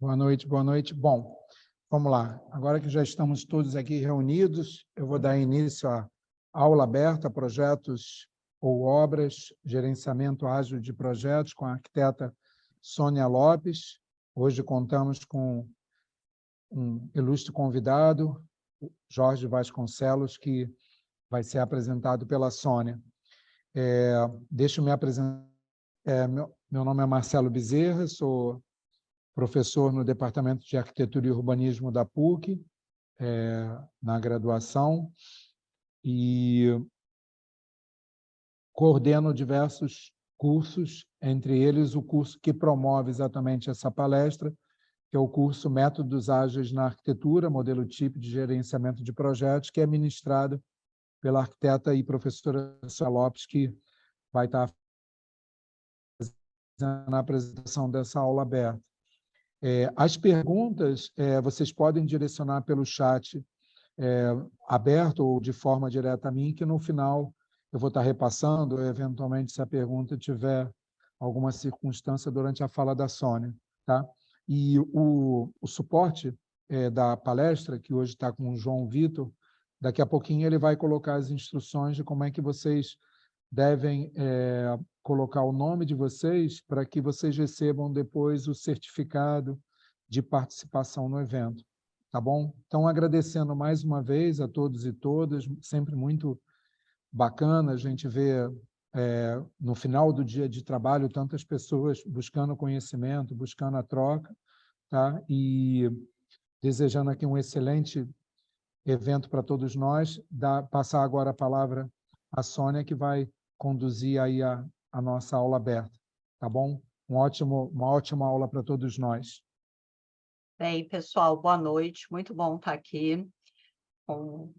Boa noite, boa noite. Bom, vamos lá. Agora que já estamos todos aqui reunidos, eu vou dar início à aula aberta, projetos ou obras, gerenciamento ágil de projetos, com a arquiteta Sônia Lopes. Hoje contamos com um ilustre convidado, Jorge Vasconcelos, que vai ser apresentado pela Sônia. Deixa eu me apresentar. Meu nome é Marcelo Bezerra, sou professor no Departamento de Arquitetura e Urbanismo da PUC, na graduação, e coordeno diversos cursos, entre eles o curso que promove exatamente essa palestra, que é o curso Métodos Ágeis na Arquitetura, Modelo Tipo de Gerenciamento de Projetos, que é ministrado pela arquiteta e professora Sônia Lopes, que vai estar fazendo a apresentação dessa aula aberta. As perguntas vocês podem direcionar pelo chat aberto ou de forma direta a mim, que no final eu vou estar repassando, eventualmente, se a pergunta tiver alguma circunstância durante a fala da Sônia. Tá? E o suporte da palestra, que hoje está com o João Vitor, daqui a pouquinho ele vai colocar as instruções de como é que vocês devem colocar o nome de vocês para que vocês recebam depois o certificado de participação no evento. Tá bom? Então, agradecendo mais uma vez a todos e todas, sempre muito bacana a gente ver no final do dia de trabalho tantas pessoas buscando conhecimento, buscando a troca, tá? E desejando aqui um excelente evento para todos nós. Passar agora a palavra à Sônia, que vai conduzir aí a nossa aula aberta, tá bom? Uma ótima aula para todos nós. Bem, pessoal, boa noite. Muito bom estar aqui com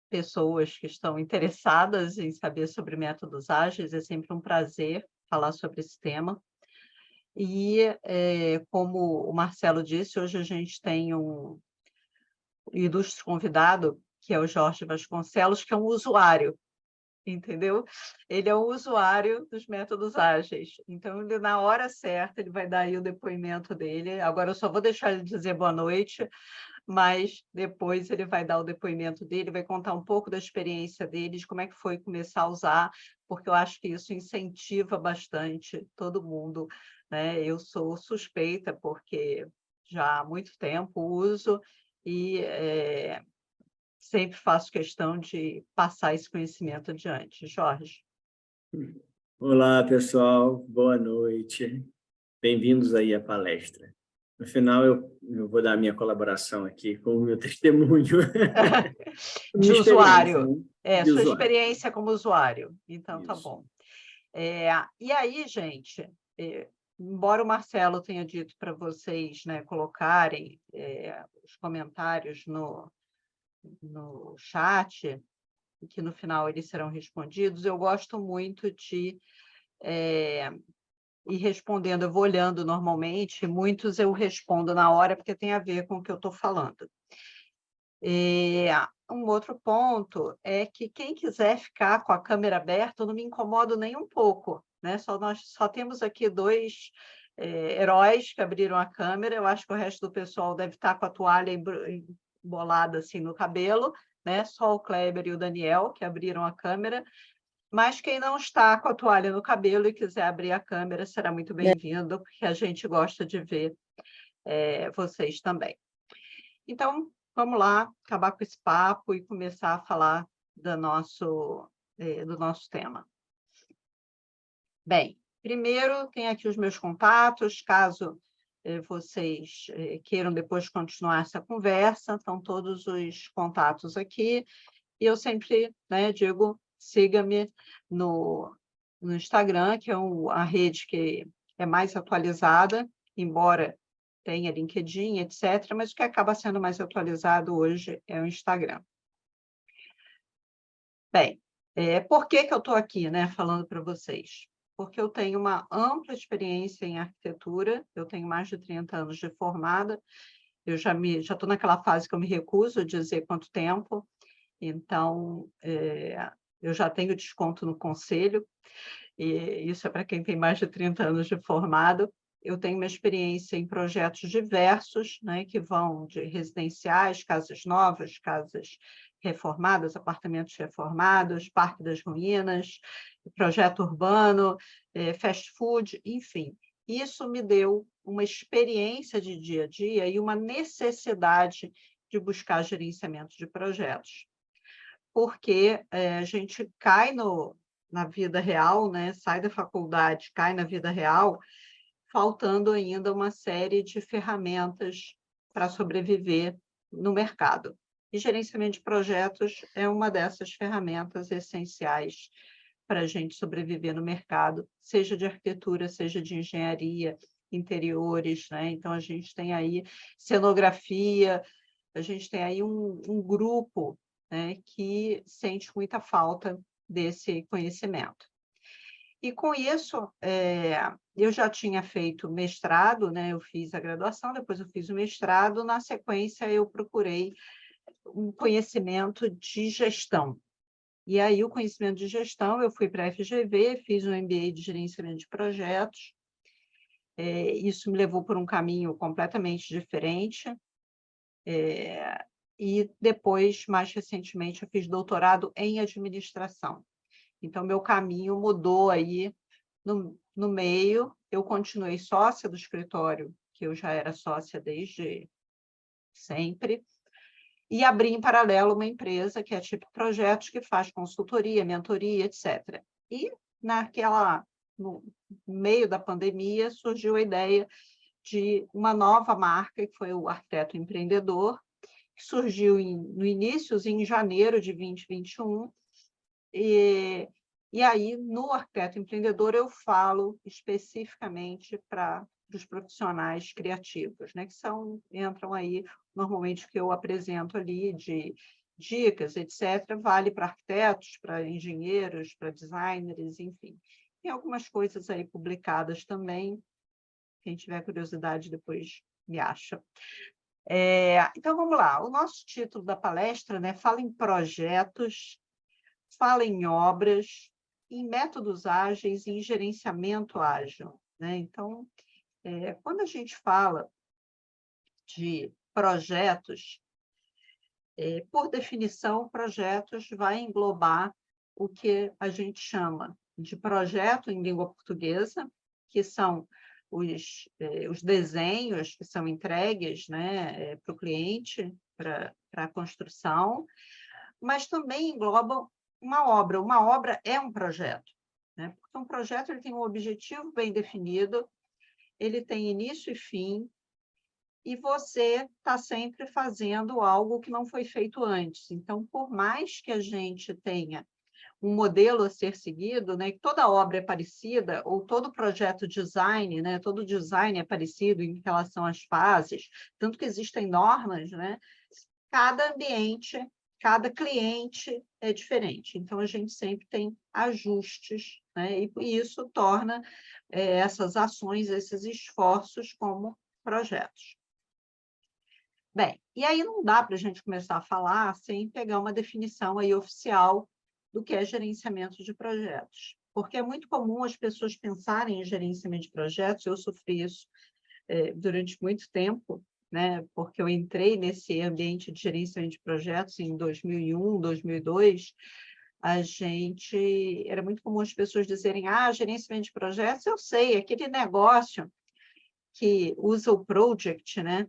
pessoas que estão interessadas em saber sobre métodos ágeis. É sempre um prazer falar sobre esse tema. E, como o Marcelo disse, hoje a gente tem um ilustre convidado, que é o Jorge Vasconcelos, que é um usuário, entendeu? Ele é um usuário dos métodos ágeis. Então, ele, na hora certa, ele vai dar aí o depoimento dele. Agora, eu só vou deixar ele dizer boa noite, mas depois ele vai dar o depoimento dele, vai contar um pouco da experiência dele, de como é que foi começar a usar, porque eu acho que isso incentiva bastante todo mundo, né? Eu sou suspeita, porque já há muito tempo uso e sempre faço questão de passar esse conhecimento adiante. Jorge. Olá, pessoal. Boa noite. Bem-vindos aí à palestra. No final, eu vou dar a minha colaboração aqui com o meu testemunho. De usuário. Né? Sua experiência como usuário. Então, Isso. tá bom. E aí, gente, embora o Marcelo tenha dito para vocês, né, colocarem os comentários no chat, e que no final eles serão respondidos, eu gosto muito de ir respondendo. Eu vou olhando normalmente, muitos eu respondo na hora, porque tem a ver com o que eu estou falando. Um outro ponto é que quem quiser ficar com a câmera aberta, eu não me incomodo nem um pouco, né? Nós só temos aqui dois heróis que abriram a câmera. Eu acho que o resto do pessoal deve estar com a toalha embolada assim no cabelo, né? Só o Kleber e o Daniel que abriram a câmera. Mas quem não está com a toalha no cabelo e quiser abrir a câmera, será muito bem-vindo, porque a gente gosta de ver vocês também. Então, vamos lá, acabar com esse papo e começar a falar do nosso tema. Bem, primeiro, tem aqui os meus contatos, caso vocês queiram depois continuar essa conversa, estão todos os contatos aqui. E eu sempre, né, digo, siga-me no Instagram, que é a rede que é mais atualizada, embora tenha LinkedIn, etc., mas o que acaba sendo mais atualizado hoje é o Instagram. Bem, por que eu estou aqui, né, falando para vocês? Porque eu tenho uma ampla experiência em arquitetura, eu tenho mais de 30 anos de formada, eu já estou naquela fase que eu me recuso a dizer quanto tempo, então eu já tenho desconto no conselho, e isso é para quem tem mais de 30 anos de formado. eu tenho uma experiência em projetos diversos, né, que vão de residenciais, casas novas, casas reformadas, apartamentos reformados, Parque das Ruínas, projeto urbano, fast food, enfim. Isso me deu uma experiência de dia a dia e uma necessidade de buscar gerenciamento de projetos. Porque a gente cai na vida real, né? Sai da faculdade, cai na vida real, faltando ainda uma série de ferramentas para sobreviver no mercado. E gerenciamento de projetos é uma dessas ferramentas essenciais para a gente sobreviver no mercado, seja de arquitetura, seja de engenharia, interiores, né? Então, a gente tem aí cenografia, a gente tem aí um grupo, né, que sente muita falta desse conhecimento. E, com isso, eu já tinha feito mestrado, né? Eu fiz a graduação, depois eu fiz o mestrado, na sequência eu procurei um conhecimento de gestão. E aí, o conhecimento de gestão, eu fui para a FGV, fiz um MBA de gerenciamento de projetos, isso me levou por um caminho completamente diferente, e depois, mais recentemente, eu fiz doutorado em administração. Então, meu caminho mudou aí no meio. Eu continuei sócia do escritório, que eu já era sócia desde sempre, e abri em paralelo uma empresa que é Tipo Projetos, que faz consultoria, mentoria, etc. E no meio da pandemia, surgiu a ideia de uma nova marca, que foi o Arquiteto Empreendedor, que surgiu no início, em janeiro de 2021, e aí, no Arquiteto Empreendedor, eu falo especificamente para os profissionais criativos, né, que entram aí, normalmente, o que eu apresento ali de dicas, etc., vale para arquitetos, para engenheiros, para designers, enfim. Tem algumas coisas aí publicadas também, quem tiver curiosidade, depois me acha. Então, vamos lá. O nosso título da palestra, né, fala em projetos, fala em obras, em métodos ágeis e em gerenciamento ágil, né? Então, quando a gente fala de projetos, por definição, projetos vai englobar o que a gente chama de projeto em língua portuguesa, que são os desenhos que são entregues, né, para o cliente, para a construção, mas também engloba uma obra. Uma obra é um projeto, né? Porque um projeto ele tem um objetivo bem definido, ele tem início e fim, e você está sempre fazendo algo que não foi feito antes. Então, por mais que a gente tenha um modelo a ser seguido, né, que toda obra é parecida, ou todo projeto design, né, todo design é parecido em relação às fases, tanto que existem normas, né, cada ambiente, cada cliente é diferente. Então, a gente sempre tem ajustes, né, e isso torna essas ações, esses esforços como projetos. Bem, e aí não dá para a gente começar a falar sem pegar uma definição aí oficial do que é gerenciamento de projetos. Porque é muito comum as pessoas pensarem em gerenciamento de projetos, eu sofri isso durante muito tempo, né? Porque eu entrei nesse ambiente de gerenciamento de projetos em 2001, 2002, era muito comum as pessoas dizerem, gerenciamento de projetos, eu sei, aquele negócio que usa o project, né?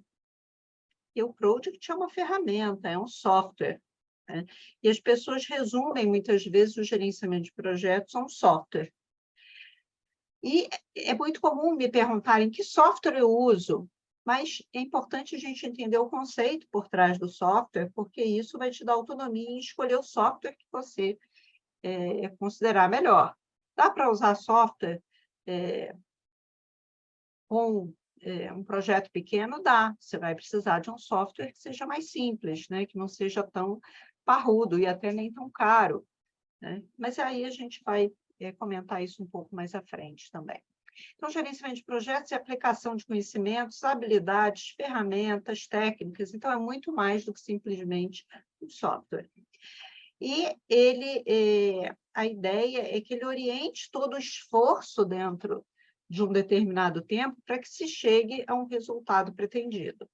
E o project é uma ferramenta, é um software, né? E as pessoas resumem, muitas vezes, o gerenciamento de projetos a um software. E é muito comum me perguntarem que software eu uso, mas é importante a gente entender o conceito por trás do software, porque isso vai te dar autonomia em escolher o software que você considerar melhor. Dá para usar software com um projeto pequeno? Dá. Você vai precisar de um software que seja mais simples, né? Que não seja tão parrudo e até nem tão caro, né? Mas aí a gente vai comentar isso um pouco mais à frente também. Então, gerenciamento de projetos e aplicação de conhecimentos, habilidades, ferramentas, técnicas. Então, é muito mais do que simplesmente um software. E a ideia é que ele oriente todo o esforço dentro de um determinado tempo para que se chegue a um resultado pretendido.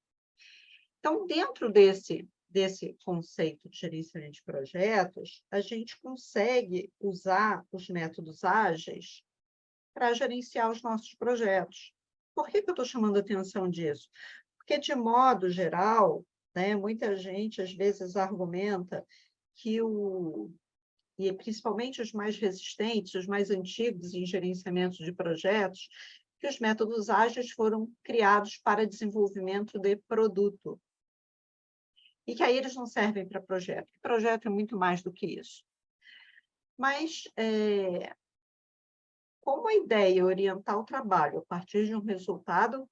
Então, dentro desse conceito de gerenciamento de projetos, a gente consegue usar os métodos ágeis para gerenciar os nossos projetos. Por que eu estou chamando a atenção disso? Porque, de modo geral, né, muita gente, às vezes, argumenta que e principalmente os mais resistentes, os mais antigos em gerenciamento de projetos, que os métodos ágeis foram criados para desenvolvimento de produto. E que aí eles não servem para projeto. O projeto é muito mais do que isso. Mas, como a ideia é orientar o trabalho a partir de um resultado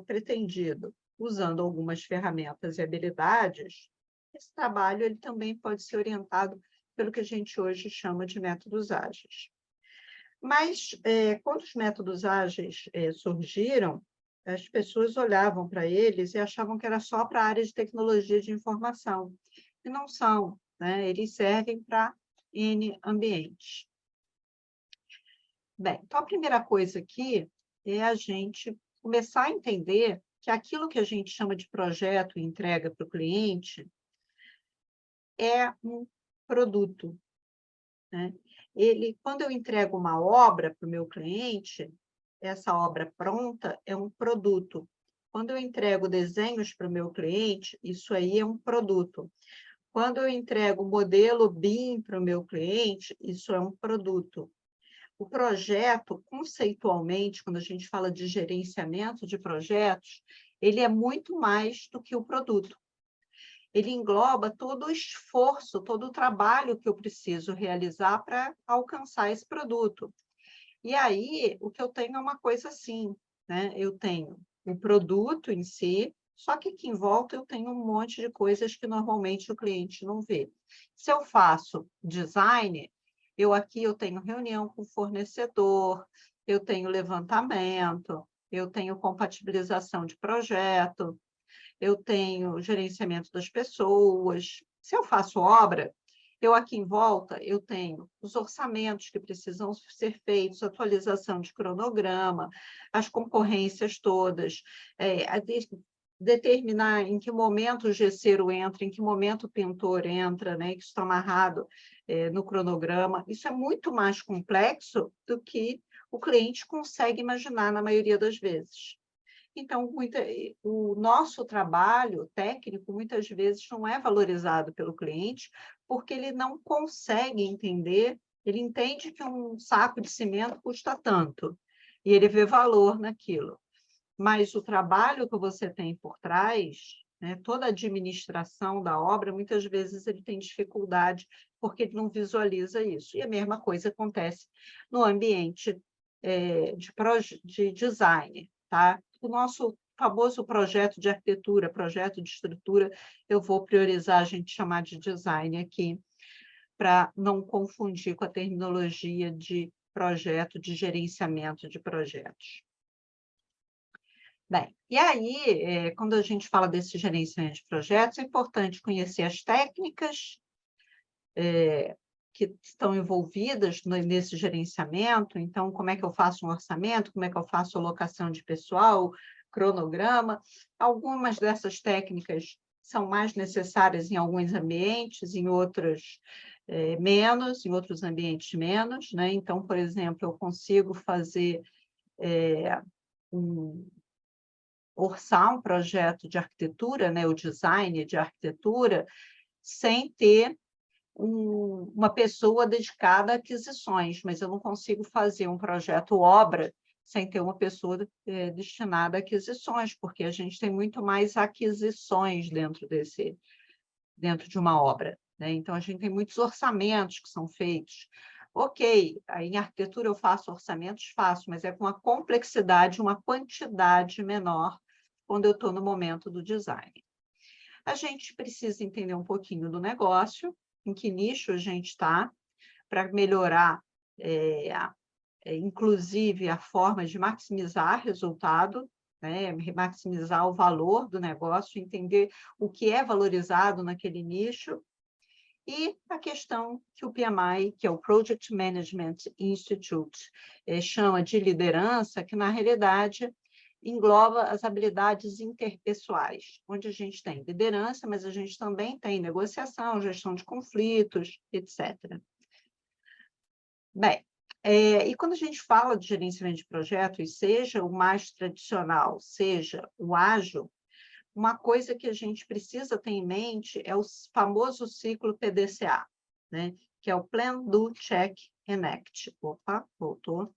pretendido, usando algumas ferramentas e habilidades, esse trabalho ele também pode ser orientado pelo que a gente hoje chama de métodos ágeis. Mas, quando os métodos ágeis surgiram, as pessoas olhavam para eles e achavam que era só para a área de tecnologia de informação. E não são, né? Eles servem para N ambientes. Bem, então a primeira coisa aqui é a gente começar a entender que aquilo que a gente chama de projeto e entrega para o cliente é um produto, né? Quando eu entrego uma obra para o meu cliente, essa obra pronta é um produto. Quando eu entrego desenhos para o meu cliente, isso aí é um produto. Quando eu entrego o modelo BIM para o meu cliente, isso é um produto. O projeto, conceitualmente, quando a gente fala de gerenciamento de projetos, ele é muito mais do que o produto. Ele engloba todo o esforço, todo o trabalho que eu preciso realizar para alcançar esse produto. E aí, o que eu tenho é uma coisa assim, né? Eu tenho o produto em si, só que aqui em volta eu tenho um monte de coisas que normalmente o cliente não vê. Se eu faço design, eu tenho reunião com o fornecedor, eu tenho levantamento, eu tenho compatibilização de projeto, eu tenho gerenciamento das pessoas. Se eu faço obra, eu aqui em volta, eu tenho os orçamentos que precisam ser feitos, atualização de cronograma, as concorrências todas, determinar em que momento o gesseiro entra, em que momento o pintor entra, né, que isso está amarrado no cronograma. Isso é muito mais complexo do que o cliente consegue imaginar na maioria das vezes. Então, o nosso trabalho técnico, muitas vezes, não é valorizado pelo cliente, porque ele não consegue entender, ele entende que um saco de cimento custa tanto, e ele vê valor naquilo. Mas o trabalho que você tem por trás, né, toda a administração da obra, muitas vezes ele tem dificuldade, porque ele não visualiza isso. E a mesma coisa acontece no ambiente de design, tá? O nosso famoso projeto de arquitetura, projeto de estrutura, eu vou priorizar a gente chamar de design aqui, para não confundir com a terminologia de projeto, de gerenciamento de projetos. Bem, e aí, quando a gente fala desse gerenciamento de projetos, é importante conhecer as técnicas que estão envolvidas nesse gerenciamento. Então, como é que eu faço um orçamento, como é que eu faço alocação de pessoal, cronograma. Algumas dessas técnicas são mais necessárias em alguns ambientes, em outros menos, em outros ambientes menos, né? Então, por exemplo, eu consigo fazer orçar um projeto de arquitetura, né, o design de arquitetura, sem ter uma pessoa dedicada a aquisições, mas eu não consigo fazer um projeto obra sem ter uma pessoa destinada a aquisições, porque a gente tem muito mais aquisições dentro de uma obra, né? Então, a gente tem muitos orçamentos que são feitos. Ok, aí em arquitetura eu faço orçamentos, faço, mas é com uma complexidade, uma quantidade menor quando eu estou no momento do design. A gente precisa entender um pouquinho do negócio, em que nicho a gente está, para melhorar, inclusive, a forma de maximizar resultado, né? Maximizar o valor do negócio, entender o que é valorizado naquele nicho. E a questão que o PMI, que é o Project Management Institute, chama de liderança, que, na realidade, engloba as habilidades interpessoais, onde a gente tem liderança, mas a gente também tem negociação, gestão de conflitos, etc. Bem, e quando a gente fala de gerenciamento de projetos, seja o mais tradicional, seja o ágil, uma coisa que a gente precisa ter em mente é o famoso ciclo PDCA, né? Que é o Plan, Do, Check and Act. Opa, voltou.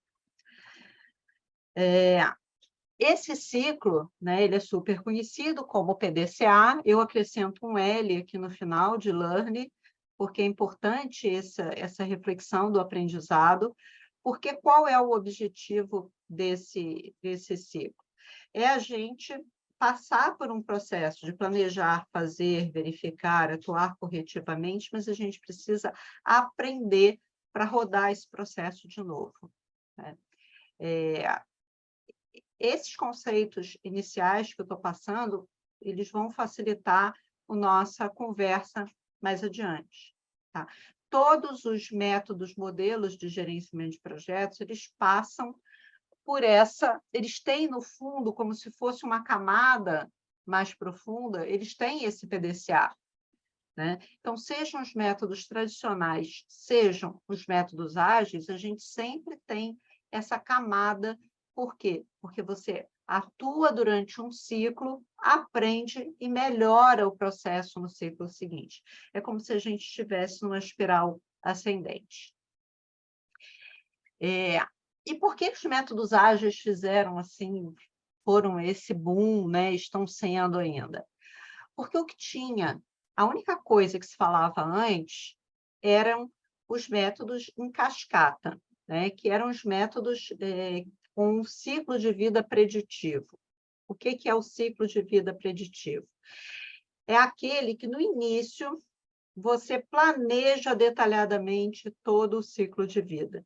Esse ciclo, né, ele é super conhecido como PDCA, eu acrescento um L aqui no final de Learn, porque é importante essa reflexão do aprendizado, porque qual é o objetivo desse ciclo? É a gente passar por um processo de planejar, fazer, verificar, atuar corretivamente, mas a gente precisa aprender para rodar esse processo de novo, né? Esses conceitos iniciais que eu estou passando, eles vão facilitar a nossa conversa mais adiante, tá? Todos os métodos, modelos de gerenciamento de projetos, eles passam por eles têm, no fundo, como se fosse uma camada mais profunda, eles têm esse PDCA, né? Então, sejam os métodos tradicionais, sejam os métodos ágeis, a gente sempre tem essa camada. Por quê? Porque você atua durante um ciclo, aprende e melhora o processo no ciclo seguinte. É como se a gente estivesse numa espiral ascendente. E por que os métodos ágeis foram esse boom, né? Estão sendo ainda? Porque o que tinha, a única coisa que se falava antes eram os métodos em cascata, né? Que eram os métodos com um ciclo de vida preditivo. O que é o ciclo de vida preditivo? É aquele que, no início, você planeja detalhadamente todo o ciclo de vida.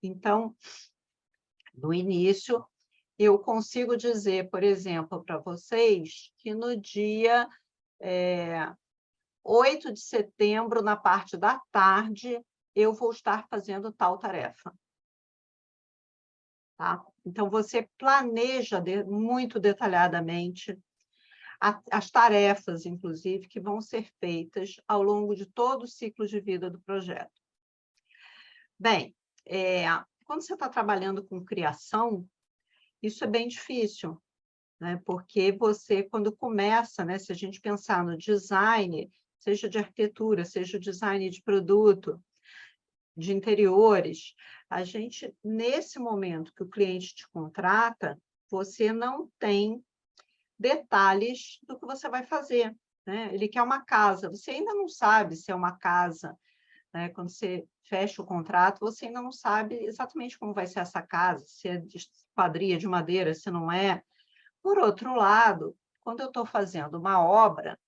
Então, no início, eu consigo dizer, por exemplo, para vocês, que no dia 8 de setembro, na parte da tarde, eu vou estar fazendo tal tarefa. Tá? Então, você planeja muito detalhadamente as tarefas, inclusive, que vão ser feitas ao longo de todo o ciclo de vida do projeto. Bem, quando você está trabalhando com criação, isso é bem difícil, né? Porque você, quando começa, né, se a gente pensar no design, seja de arquitetura, seja o design de produto, de interiores, a gente, nesse momento que o cliente te contrata, você não tem detalhes do que você vai fazer, né? Ele quer uma casa, você ainda não sabe se é uma casa, né? Quando você fecha o contrato, você ainda não sabe exatamente como vai ser essa casa, se é de esquadria, de madeira, se não é. Por outro lado, quando eu estou fazendo uma obra,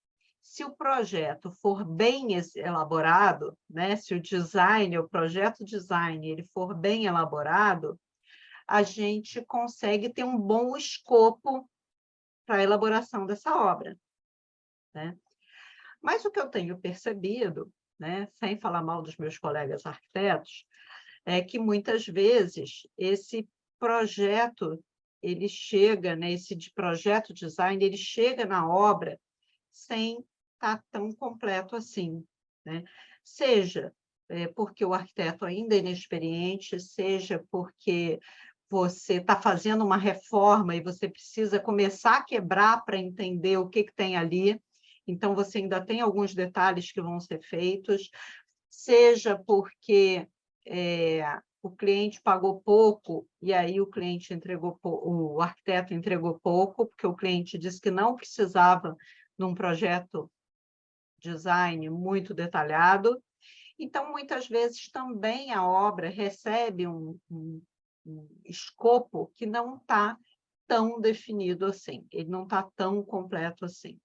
se o projeto for bem elaborado, né, se o projeto design, ele for bem elaborado, a gente consegue ter um bom escopo para a elaboração dessa obra, né? Mas o que eu tenho percebido, né, sem falar mal dos meus colegas arquitetos, é que muitas vezes esse projeto ele chega, né, esse de projeto design, ele chega na obra sem estar tão completo assim, né? Seja porque o arquiteto ainda é inexperiente, seja porque você está fazendo uma reforma e você precisa começar a quebrar para entender o que tem ali, então você ainda tem alguns detalhes que vão ser feitos, seja porque o cliente pagou pouco e aí o arquiteto entregou pouco, porque o cliente disse que não precisava de um projeto design muito detalhado. Então, muitas vezes, também a obra recebe um escopo que não está tão definido assim, ele não está tão completo assim,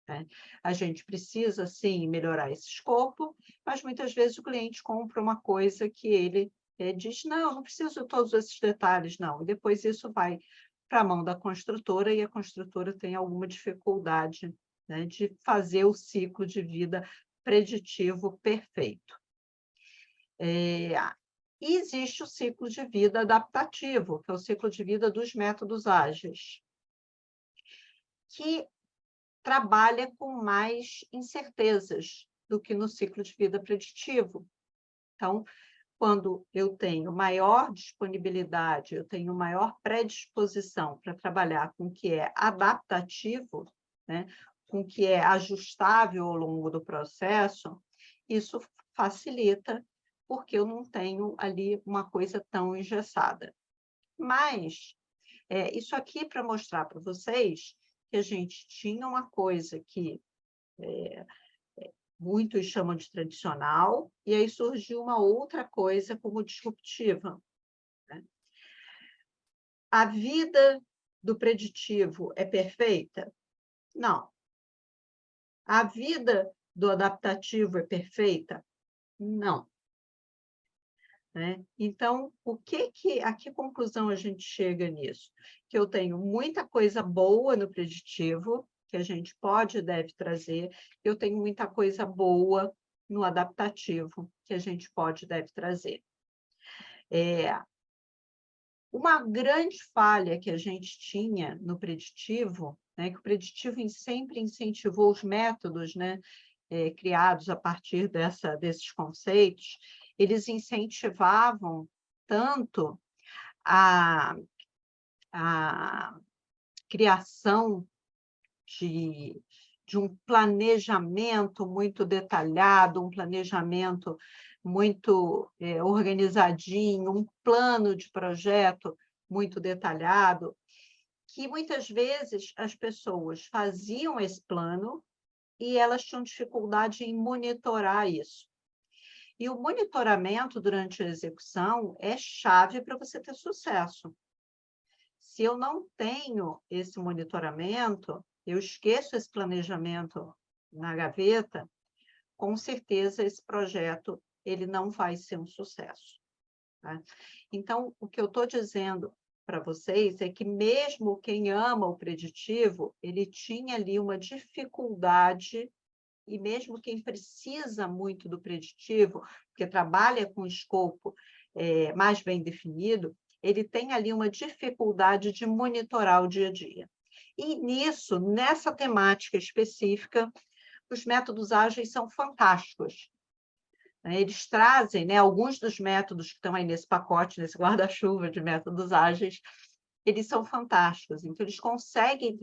né? A gente precisa, sim, melhorar esse escopo, mas muitas vezes o cliente compra uma coisa que ele diz, não preciso de todos esses detalhes, não. E depois isso vai para a mão da construtora e a construtora tem alguma dificuldade, né, de fazer o ciclo de vida preditivo perfeito. E existe o ciclo de vida adaptativo, que é o ciclo de vida dos métodos ágeis, que trabalha com mais incertezas do que no ciclo de vida preditivo. Então, quando eu tenho maior disponibilidade, eu tenho maior predisposição para trabalhar com o que é adaptativo, né, com o que é ajustável ao longo do processo, isso facilita, porque eu não tenho ali uma coisa tão engessada. Mas, isso aqui para mostrar para vocês que a gente tinha uma coisa que muitos chamam de tradicional, e aí surgiu uma outra coisa como disruptiva, né? A vida do preditivo é perfeita? Não. A vida do adaptativo é perfeita? Não. Né? Então, a que conclusão a gente chega nisso? Que eu tenho muita coisa boa no preditivo, que a gente pode e deve trazer, eu tenho muita coisa boa no adaptativo, que a gente pode e deve trazer. Uma grande falha que a gente tinha no preditivo, né, que o preditivo sempre incentivou os métodos, né, criados a partir desses conceitos, eles incentivavam tanto a criação de um planejamento muito detalhado, um planejamento muito organizadinho, um plano de projeto muito detalhado, que muitas vezes as pessoas faziam esse plano e elas tinham dificuldade em monitorar isso. E o monitoramento durante a execução é chave para você ter sucesso. Se eu não tenho esse monitoramento, eu esqueço esse planejamento na gaveta, com certeza esse projeto ele não vai ser um sucesso. Tá? Então, o que eu estou dizendo para vocês é que mesmo quem ama o preditivo, ele tinha ali uma dificuldade, e mesmo quem precisa muito do preditivo, porque trabalha com escopo mais bem definido, ele tem ali uma dificuldade de monitorar o dia a dia. E nisso, nessa temática específica, os métodos ágeis são fantásticos. Eles trazem, né, alguns dos métodos que estão aí nesse pacote, nesse guarda-chuva de métodos ágeis, eles são fantásticos. Então, eles conseguem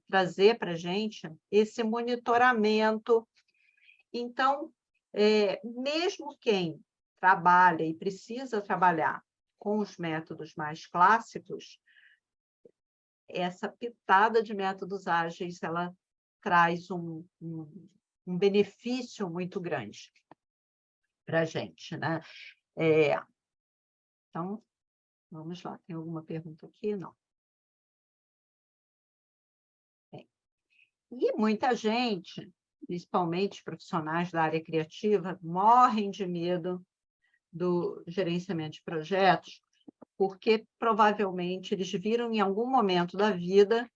trazer para a gente esse monitoramento. Então, mesmo quem trabalha e precisa trabalhar com os métodos mais clássicos, essa pitada de métodos ágeis, ela traz um benefício muito grande para a gente, né? Então, vamos lá. Tem alguma pergunta aqui? Não. Bem, e muita gente, principalmente profissionais da área criativa, morrem de medo do gerenciamento de projetos, porque provavelmente eles viram em algum momento da vida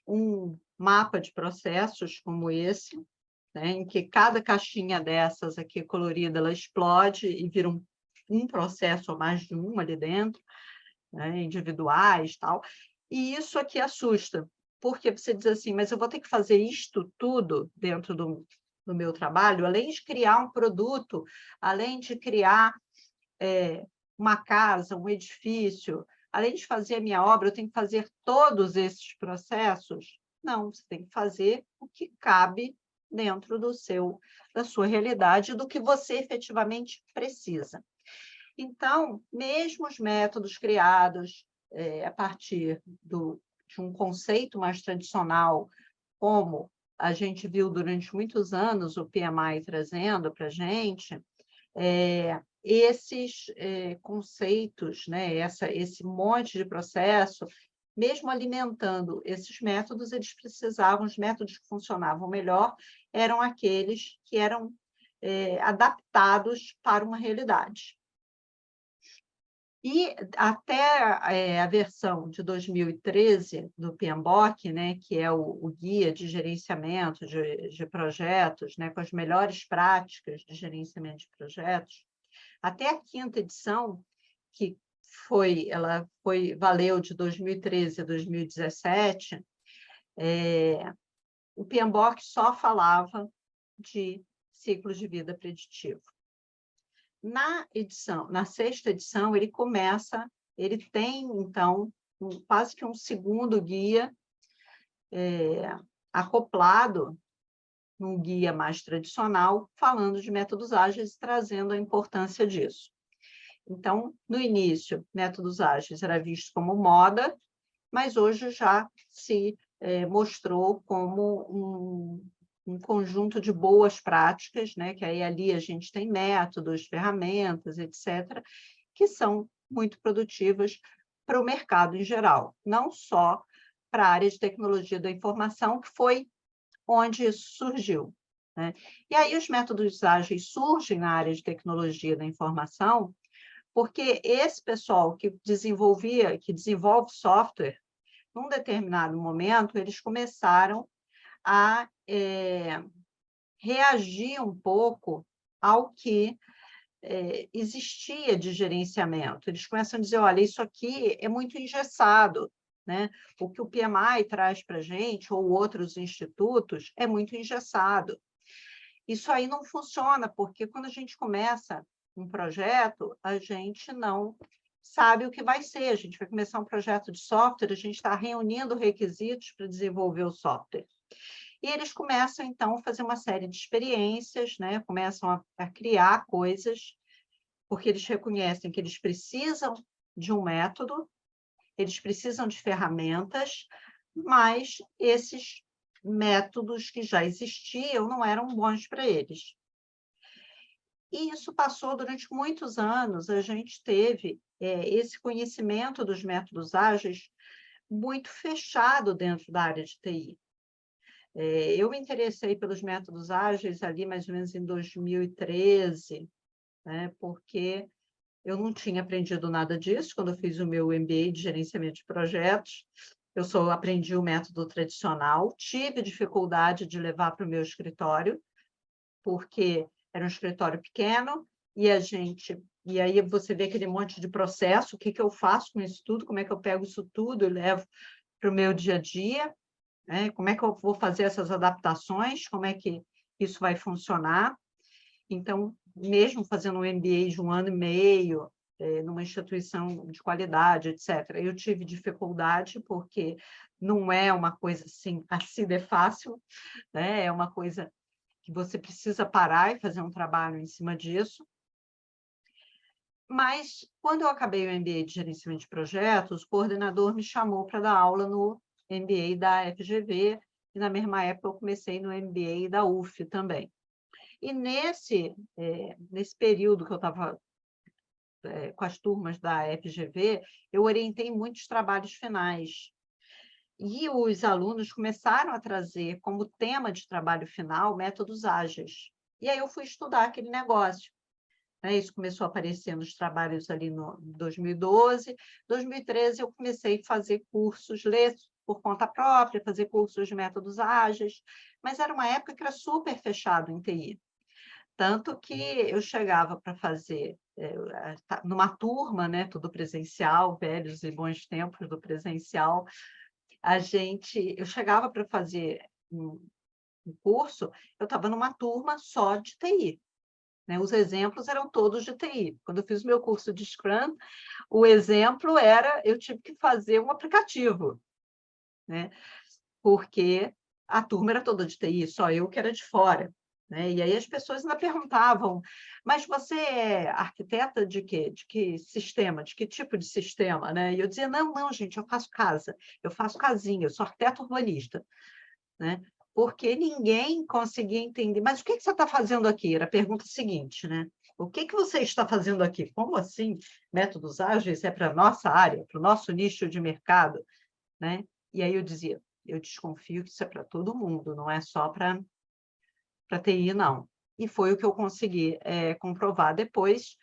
um mapa de processos como esse, né, em que cada caixinha dessas aqui colorida, ela explode e vira um processo ou mais de um ali dentro, né, individuais e tal. E isso aqui assusta, porque você diz assim, mas eu vou ter que fazer isto tudo dentro do meu trabalho, além de criar um produto, além de criar uma casa, um edifício, além de fazer a minha obra, eu tenho que fazer todos esses processos? Não, você tem que fazer o que cabe dentro da sua realidade, do que você efetivamente precisa. Então, mesmo os métodos criados a partir de um conceito mais tradicional, como a gente viu durante muitos anos o PMI trazendo para a gente, esses conceitos, né, esse monte de processo, mesmo alimentando esses métodos, eles precisavam, os métodos que funcionavam melhor eram aqueles que eram adaptados para uma realidade. E até a versão de 2013 do PMBOK, né, que é o guia de gerenciamento de projetos, né, com as melhores práticas de gerenciamento de projetos, até a 5ª edição, que valeu de 2013 a 2017, o PMBOK só falava de ciclos de vida preditivo. Na 6ª edição, ele tem, então, quase que um segundo guia acoplado num guia mais tradicional, falando de métodos ágeis e trazendo a importância disso. Então, no início, métodos ágeis era visto como moda, mas hoje já se mostrou como um conjunto de boas práticas, né? Que aí ali a gente tem métodos, ferramentas, etc., que são muito produtivas para o mercado em geral, não só para a área de tecnologia da informação, que foi onde isso surgiu, né? E aí os métodos ágeis surgem na área de tecnologia da informação, porque esse pessoal que desenvolve software, num determinado momento, eles começaram a reagir um pouco ao que existia de gerenciamento. Eles começam a dizer, olha, isso aqui é muito engessado, né? O que o PMI traz para a gente, ou outros institutos, é muito engessado. Isso aí não funciona, porque quando a gente começa um projeto, a gente não sabe o que vai ser. A gente vai começar um projeto de software, a gente está reunindo requisitos para desenvolver o software. E eles começam, então, a fazer uma série de experiências, né? Começam a criar coisas, porque eles reconhecem que eles precisam de um método, eles precisam de ferramentas, mas esses métodos que já existiam não eram bons para eles. E isso passou durante muitos anos, a gente teve esse conhecimento dos métodos ágeis muito fechado dentro da área de TI. Eu me interessei pelos métodos ágeis ali mais ou menos em 2013, né, porque eu não tinha aprendido nada disso quando eu fiz o meu MBA de gerenciamento de projetos. Eu só aprendi o método tradicional, tive dificuldade de levar para o meu escritório, porque era um escritório pequeno, e aí você vê aquele monte de processo, o que eu faço com isso tudo, como é que eu pego isso tudo e levo para o meu dia a dia, né? Como é que eu vou fazer essas adaptações, como é que isso vai funcionar. Então, mesmo fazendo um MBA de 1 ano e meio, numa instituição de qualidade, etc., eu tive dificuldade, porque não é uma coisa assim de fácil, né? É uma coisa que você precisa parar e fazer um trabalho em cima disso. Mas, quando eu acabei o MBA de gerenciamento de projetos, o coordenador me chamou para dar aula no MBA da FGV, e na mesma época eu comecei no MBA da UF também. E nesse período que eu estava com as turmas da FGV, eu orientei muitos trabalhos finais. E os alunos começaram a trazer como tema de trabalho final métodos ágeis. E aí eu fui estudar aquele negócio. Isso começou a aparecer nos trabalhos ali no 2012. 2013 eu comecei a fazer cursos, ler por conta própria, fazer cursos de métodos ágeis, mas era uma época que era super fechado em TI. Tanto que eu chegava para fazer numa turma, né, tudo presencial, velhos e bons tempos do presencial, eu chegava para fazer um curso, eu estava numa turma só de TI. Né? Os exemplos eram todos de TI. Quando eu fiz o meu curso de Scrum, o exemplo era, eu tive que fazer um aplicativo, né? Porque a turma era toda de TI, só eu que era de fora. Né? E aí as pessoas ainda perguntavam, mas você é arquiteta de quê? De que sistema? De que tipo de sistema? Né? E eu dizia, não, gente, eu faço casa, eu faço casinha, eu sou arquiteto urbanista. Né? Porque ninguém conseguia entender. Mas o que você está fazendo aqui? Era a pergunta seguinte, né? O que você está fazendo aqui? Como assim métodos ágeis é para a nossa área, para o nosso nicho de mercado? Né? E aí eu dizia, eu desconfio que isso é para todo mundo, não é só para TI, não. E foi o que eu consegui comprovar depois.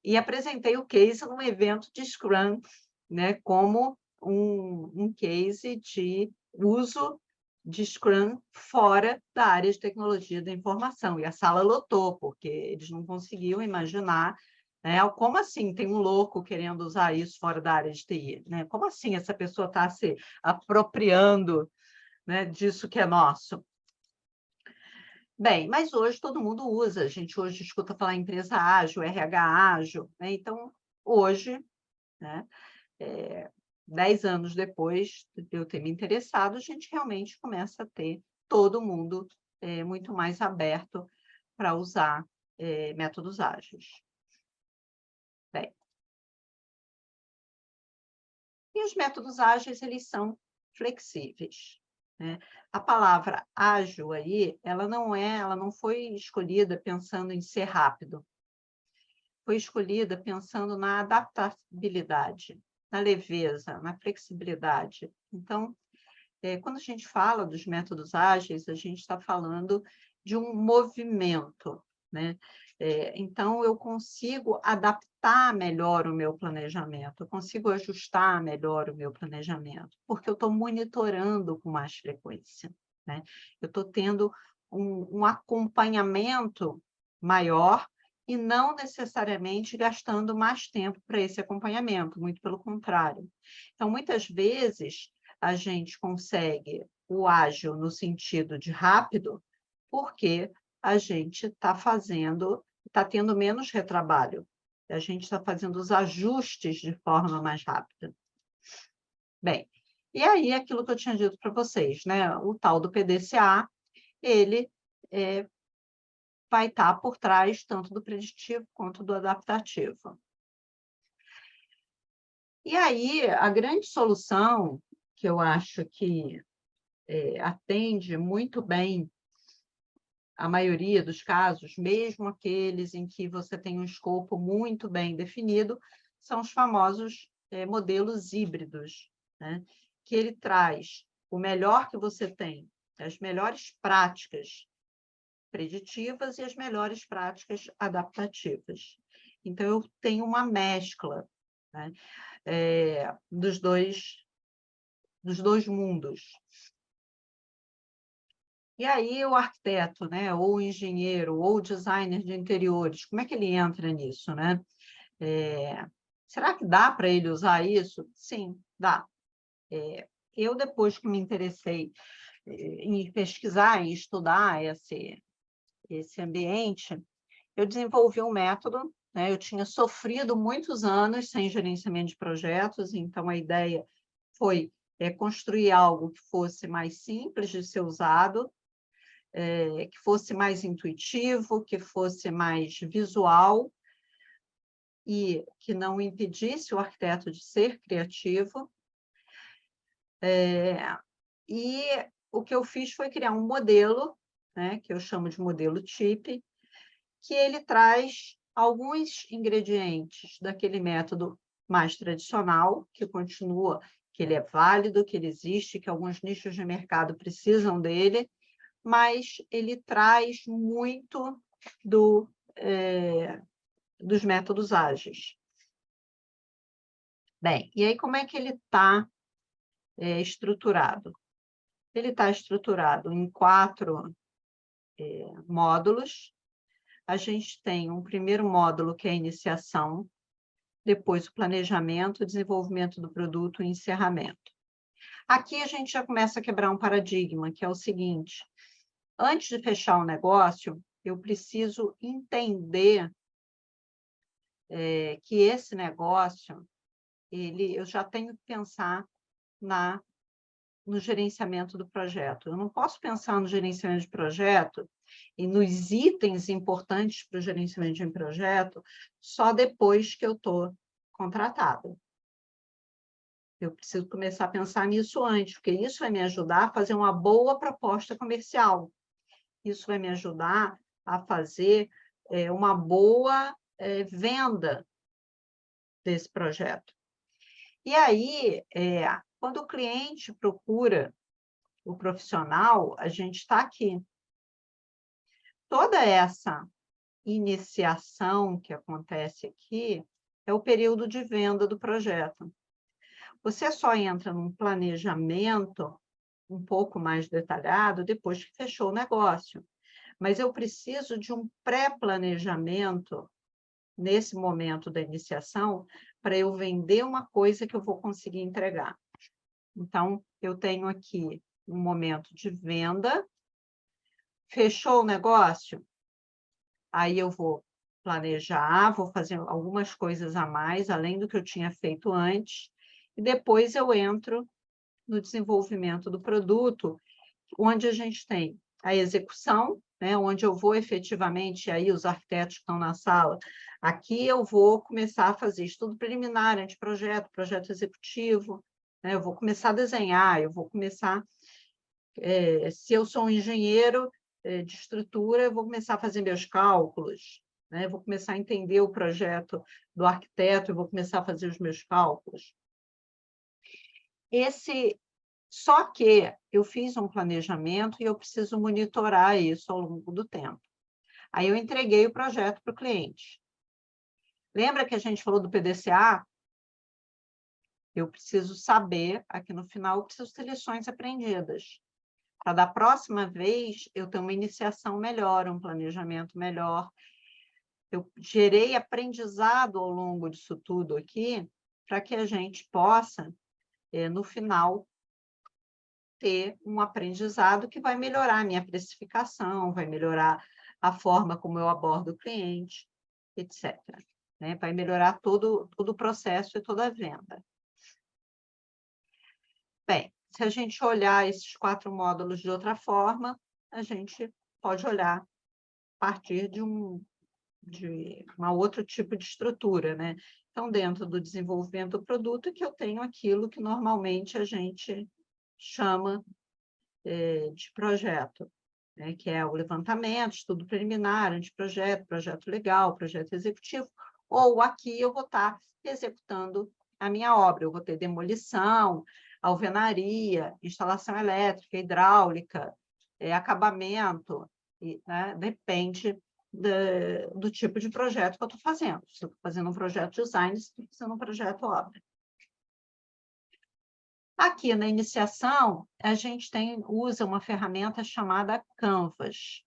e apresentei o case num evento de Scrum, né, como um case de uso de Scrum fora da área de tecnologia da informação. E a sala lotou, porque eles não conseguiam imaginar, né, como assim tem um louco querendo usar isso fora da área de TI? Né? Como assim essa pessoa está se apropriando, né, disso que é nosso? Bem, mas hoje todo mundo usa, a gente hoje escuta falar em empresa ágil, RH ágil, né? Então, hoje, né, 10 anos depois de eu ter me interessado, a gente realmente começa a ter todo mundo muito mais aberto para usar métodos ágeis. Bem, e os métodos ágeis, eles são flexíveis, né? A palavra ágil aí, ela não foi escolhida pensando em ser rápido. Foi escolhida pensando na adaptabilidade, na leveza, na flexibilidade. Então, quando a gente fala dos métodos ágeis, a gente está falando de um movimento, né? Então, eu consigo adaptar melhor o meu planejamento, eu consigo ajustar melhor o meu planejamento, porque eu estou monitorando com mais frequência, né? Eu estou tendo um acompanhamento maior e não necessariamente gastando mais tempo para esse acompanhamento, muito pelo contrário. Então, muitas vezes, a gente consegue o ágil no sentido de rápido, porque a gente está tendo menos retrabalho. A gente está fazendo os ajustes de forma mais rápida. Bem, e aí aquilo que eu tinha dito para vocês, né? O tal do PDCA, ele vai estar por trás tanto do preditivo quanto do adaptativo. E aí, a grande solução, que eu acho que atende muito bem a maioria dos casos, mesmo aqueles em que você tem um escopo muito bem definido, são os famosos modelos híbridos, né? Que ele traz o melhor que você tem, as melhores práticas preditivas e as melhores práticas adaptativas. Então, eu tenho uma mescla, né, dos dois mundos. E aí o arquiteto, né, ou o engenheiro, ou o designer de interiores, como é que ele entra nisso, né? Será que dá para ele usar isso? Sim, dá. Eu, depois que me interessei em pesquisar, em estudar esse ambiente, eu desenvolvi um método, né? Eu tinha sofrido muitos anos sem gerenciamento de projetos, então a ideia foi construir algo que fosse mais simples de ser usado, que fosse mais intuitivo, que fosse mais visual e que não impedisse o arquiteto de ser criativo. E o que eu fiz foi criar um modelo, né, que eu chamo de modelo TIP, que ele traz alguns ingredientes daquele método mais tradicional, que continua, que ele é válido, que ele existe, que alguns nichos de mercado precisam dele, mas ele traz muito dos métodos ágeis. Bem, e aí como é que ele está estruturado? Ele está estruturado em 4 módulos. A gente tem um primeiro módulo, que é a iniciação, depois o planejamento, o desenvolvimento do produto e encerramento. Aqui a gente já começa a quebrar um paradigma, que é o seguinte: antes de fechar um negócio, eu preciso entender que esse negócio, eu já tenho que pensar no gerenciamento do projeto. Eu não posso pensar no gerenciamento de projeto e nos itens importantes para o gerenciamento de um projeto só depois que eu estou contratado. Eu preciso começar a pensar nisso antes, porque isso vai me ajudar a fazer uma boa proposta comercial. Isso vai me ajudar a fazer uma boa venda desse projeto. E aí, quando o cliente procura o profissional, a gente está aqui. Toda essa iniciação que acontece aqui é o período de venda do projeto. Você só entra num planejamento um pouco mais detalhado depois que fechou o negócio. Mas eu preciso de um pré-planejamento nesse momento da iniciação para eu vender uma coisa que eu vou conseguir entregar. Então, eu tenho aqui um momento de venda, fechou o negócio, aí eu vou planejar, vou fazer algumas coisas a mais, além do que eu tinha feito antes, e depois eu entro no desenvolvimento do produto, onde a gente tem a execução, né, onde eu vou efetivamente, aí os arquitetos que estão na sala, aqui eu vou começar a fazer estudo preliminar, anteprojeto, projeto executivo, né, eu vou começar a desenhar, eu vou começar, se eu sou um engenheiro de estrutura, eu vou começar a fazer meus cálculos, né, eu vou começar a entender o projeto do arquiteto, eu vou começar a fazer os meus cálculos. Só que eu fiz um planejamento e eu preciso monitorar isso ao longo do tempo. Aí eu entreguei o projeto para o cliente. Lembra que a gente falou do PDCA? Eu preciso saber, aqui no final, eu preciso ter lições aprendidas. Para da próxima vez eu ter uma iniciação melhor, um planejamento melhor. Eu gerei aprendizado ao longo disso tudo aqui, para que a gente possa, no final, ter um aprendizado que vai melhorar a minha precificação, vai melhorar a forma como eu abordo o cliente, etc. Né? Vai melhorar todo o processo e toda a venda. Bem, se a gente olhar esses 4 módulos de outra forma, a gente pode olhar a partir de um outro tipo de estrutura, né? Então, dentro do desenvolvimento do produto, que eu tenho aquilo que normalmente a gente chama de projeto, né? Que é o levantamento, estudo preliminar, anteprojeto, projeto legal, projeto executivo, ou aqui eu vou estar executando a minha obra, eu vou ter demolição, alvenaria, instalação elétrica, hidráulica, acabamento, né? Depende do tipo de projeto que eu estou fazendo. Se eu estou fazendo um projeto de design, se estou fazendo um projeto obra. Aqui na iniciação, a gente usa uma ferramenta chamada Canvas.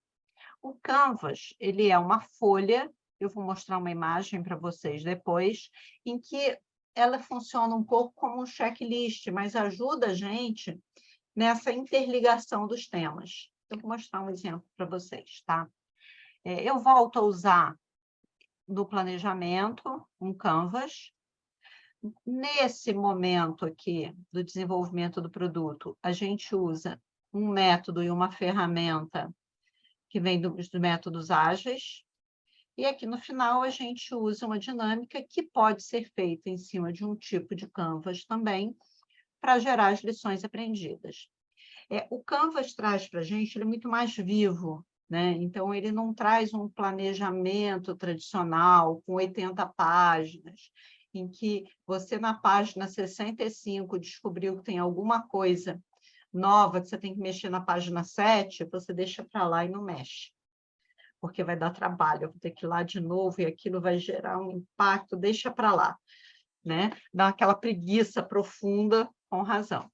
O Canvas, ele é uma folha, eu vou mostrar uma imagem para vocês depois, em que ela funciona um pouco como um checklist, mas ajuda a gente nessa interligação dos temas. Eu vou mostrar um exemplo para vocês, tá? Eu volto a usar no planejamento um Canvas. Nesse momento aqui do desenvolvimento do produto, a gente usa um método e uma ferramenta que vem dos métodos ágeis, e aqui no final a gente usa uma dinâmica que pode ser feita em cima de um tipo de Canvas também, para gerar as lições aprendidas. O Canvas traz para a gente, ele é muito mais vivo, né? Então, ele não traz um planejamento tradicional com 80 páginas, em que você, na página 65, descobriu que tem alguma coisa nova que você tem que mexer na página 7, você deixa para lá e não mexe, porque vai dar trabalho, eu vou ter que ir lá de novo e aquilo vai gerar um impacto, deixa para lá, né? Dá aquela preguiça profunda, com razão.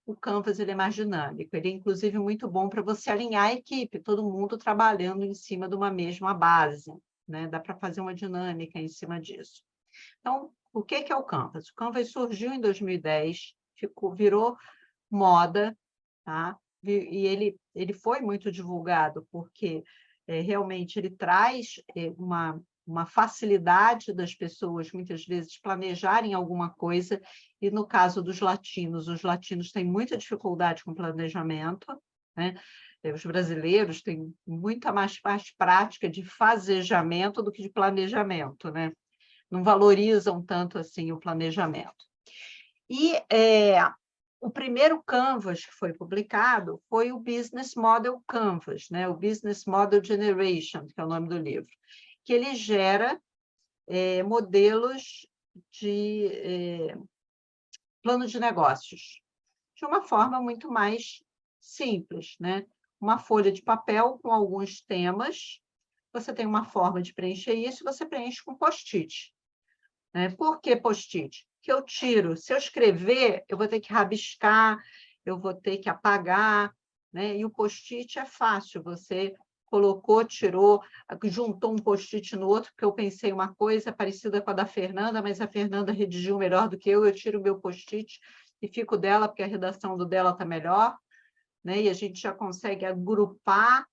O Canvas ele é mais dinâmico, ele é, inclusive, muito bom para você alinhar a equipe, todo mundo trabalhando em cima de uma mesma base, né? Dá para fazer uma dinâmica em cima disso. Então, o que é o Canvas? O Canvas surgiu em 2010, virou moda, tá? E ele foi muito divulgado, porque realmente ele traz uma facilidade das pessoas, muitas vezes, planejarem alguma coisa, e no caso dos latinos, os latinos têm muita dificuldade com planejamento, né? Os brasileiros têm muita mais prática de fazejamento do que de planejamento, né? Não valorizam tanto assim o planejamento. E o primeiro Canvas que foi publicado foi o Business Model Canvas, né? O Business Model Generation, que é o nome do livro, que ele gera modelos de plano de negócios, de uma forma muito mais simples, né? Uma folha de papel com alguns temas, você tem uma forma de preencher isso, e você preenche com post-it. Né? Por que post-it? Que eu tiro. Se eu escrever, eu vou ter que rabiscar, eu vou ter que apagar, né? E o post-it é fácil, você colocou, tirou, juntou um post-it no outro, porque eu pensei uma coisa parecida com a da Fernanda, mas a Fernanda redigiu melhor do que eu tiro o meu post-it e fico dela, porque a redação do dela está melhor, né? E a gente já consegue agrupar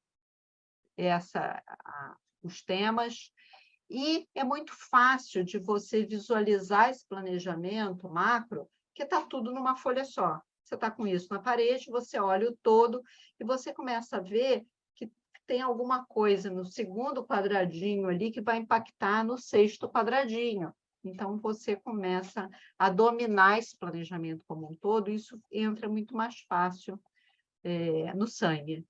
os temas. E é muito fácil de você visualizar esse planejamento macro, que está tudo numa folha só. Você está com isso na parede, você olha o todo e você começa a ver que tem alguma coisa no segundo quadradinho ali que vai impactar no sexto quadradinho. Então, você começa a dominar esse planejamento como um todo, e isso entra muito mais fácil no sangue.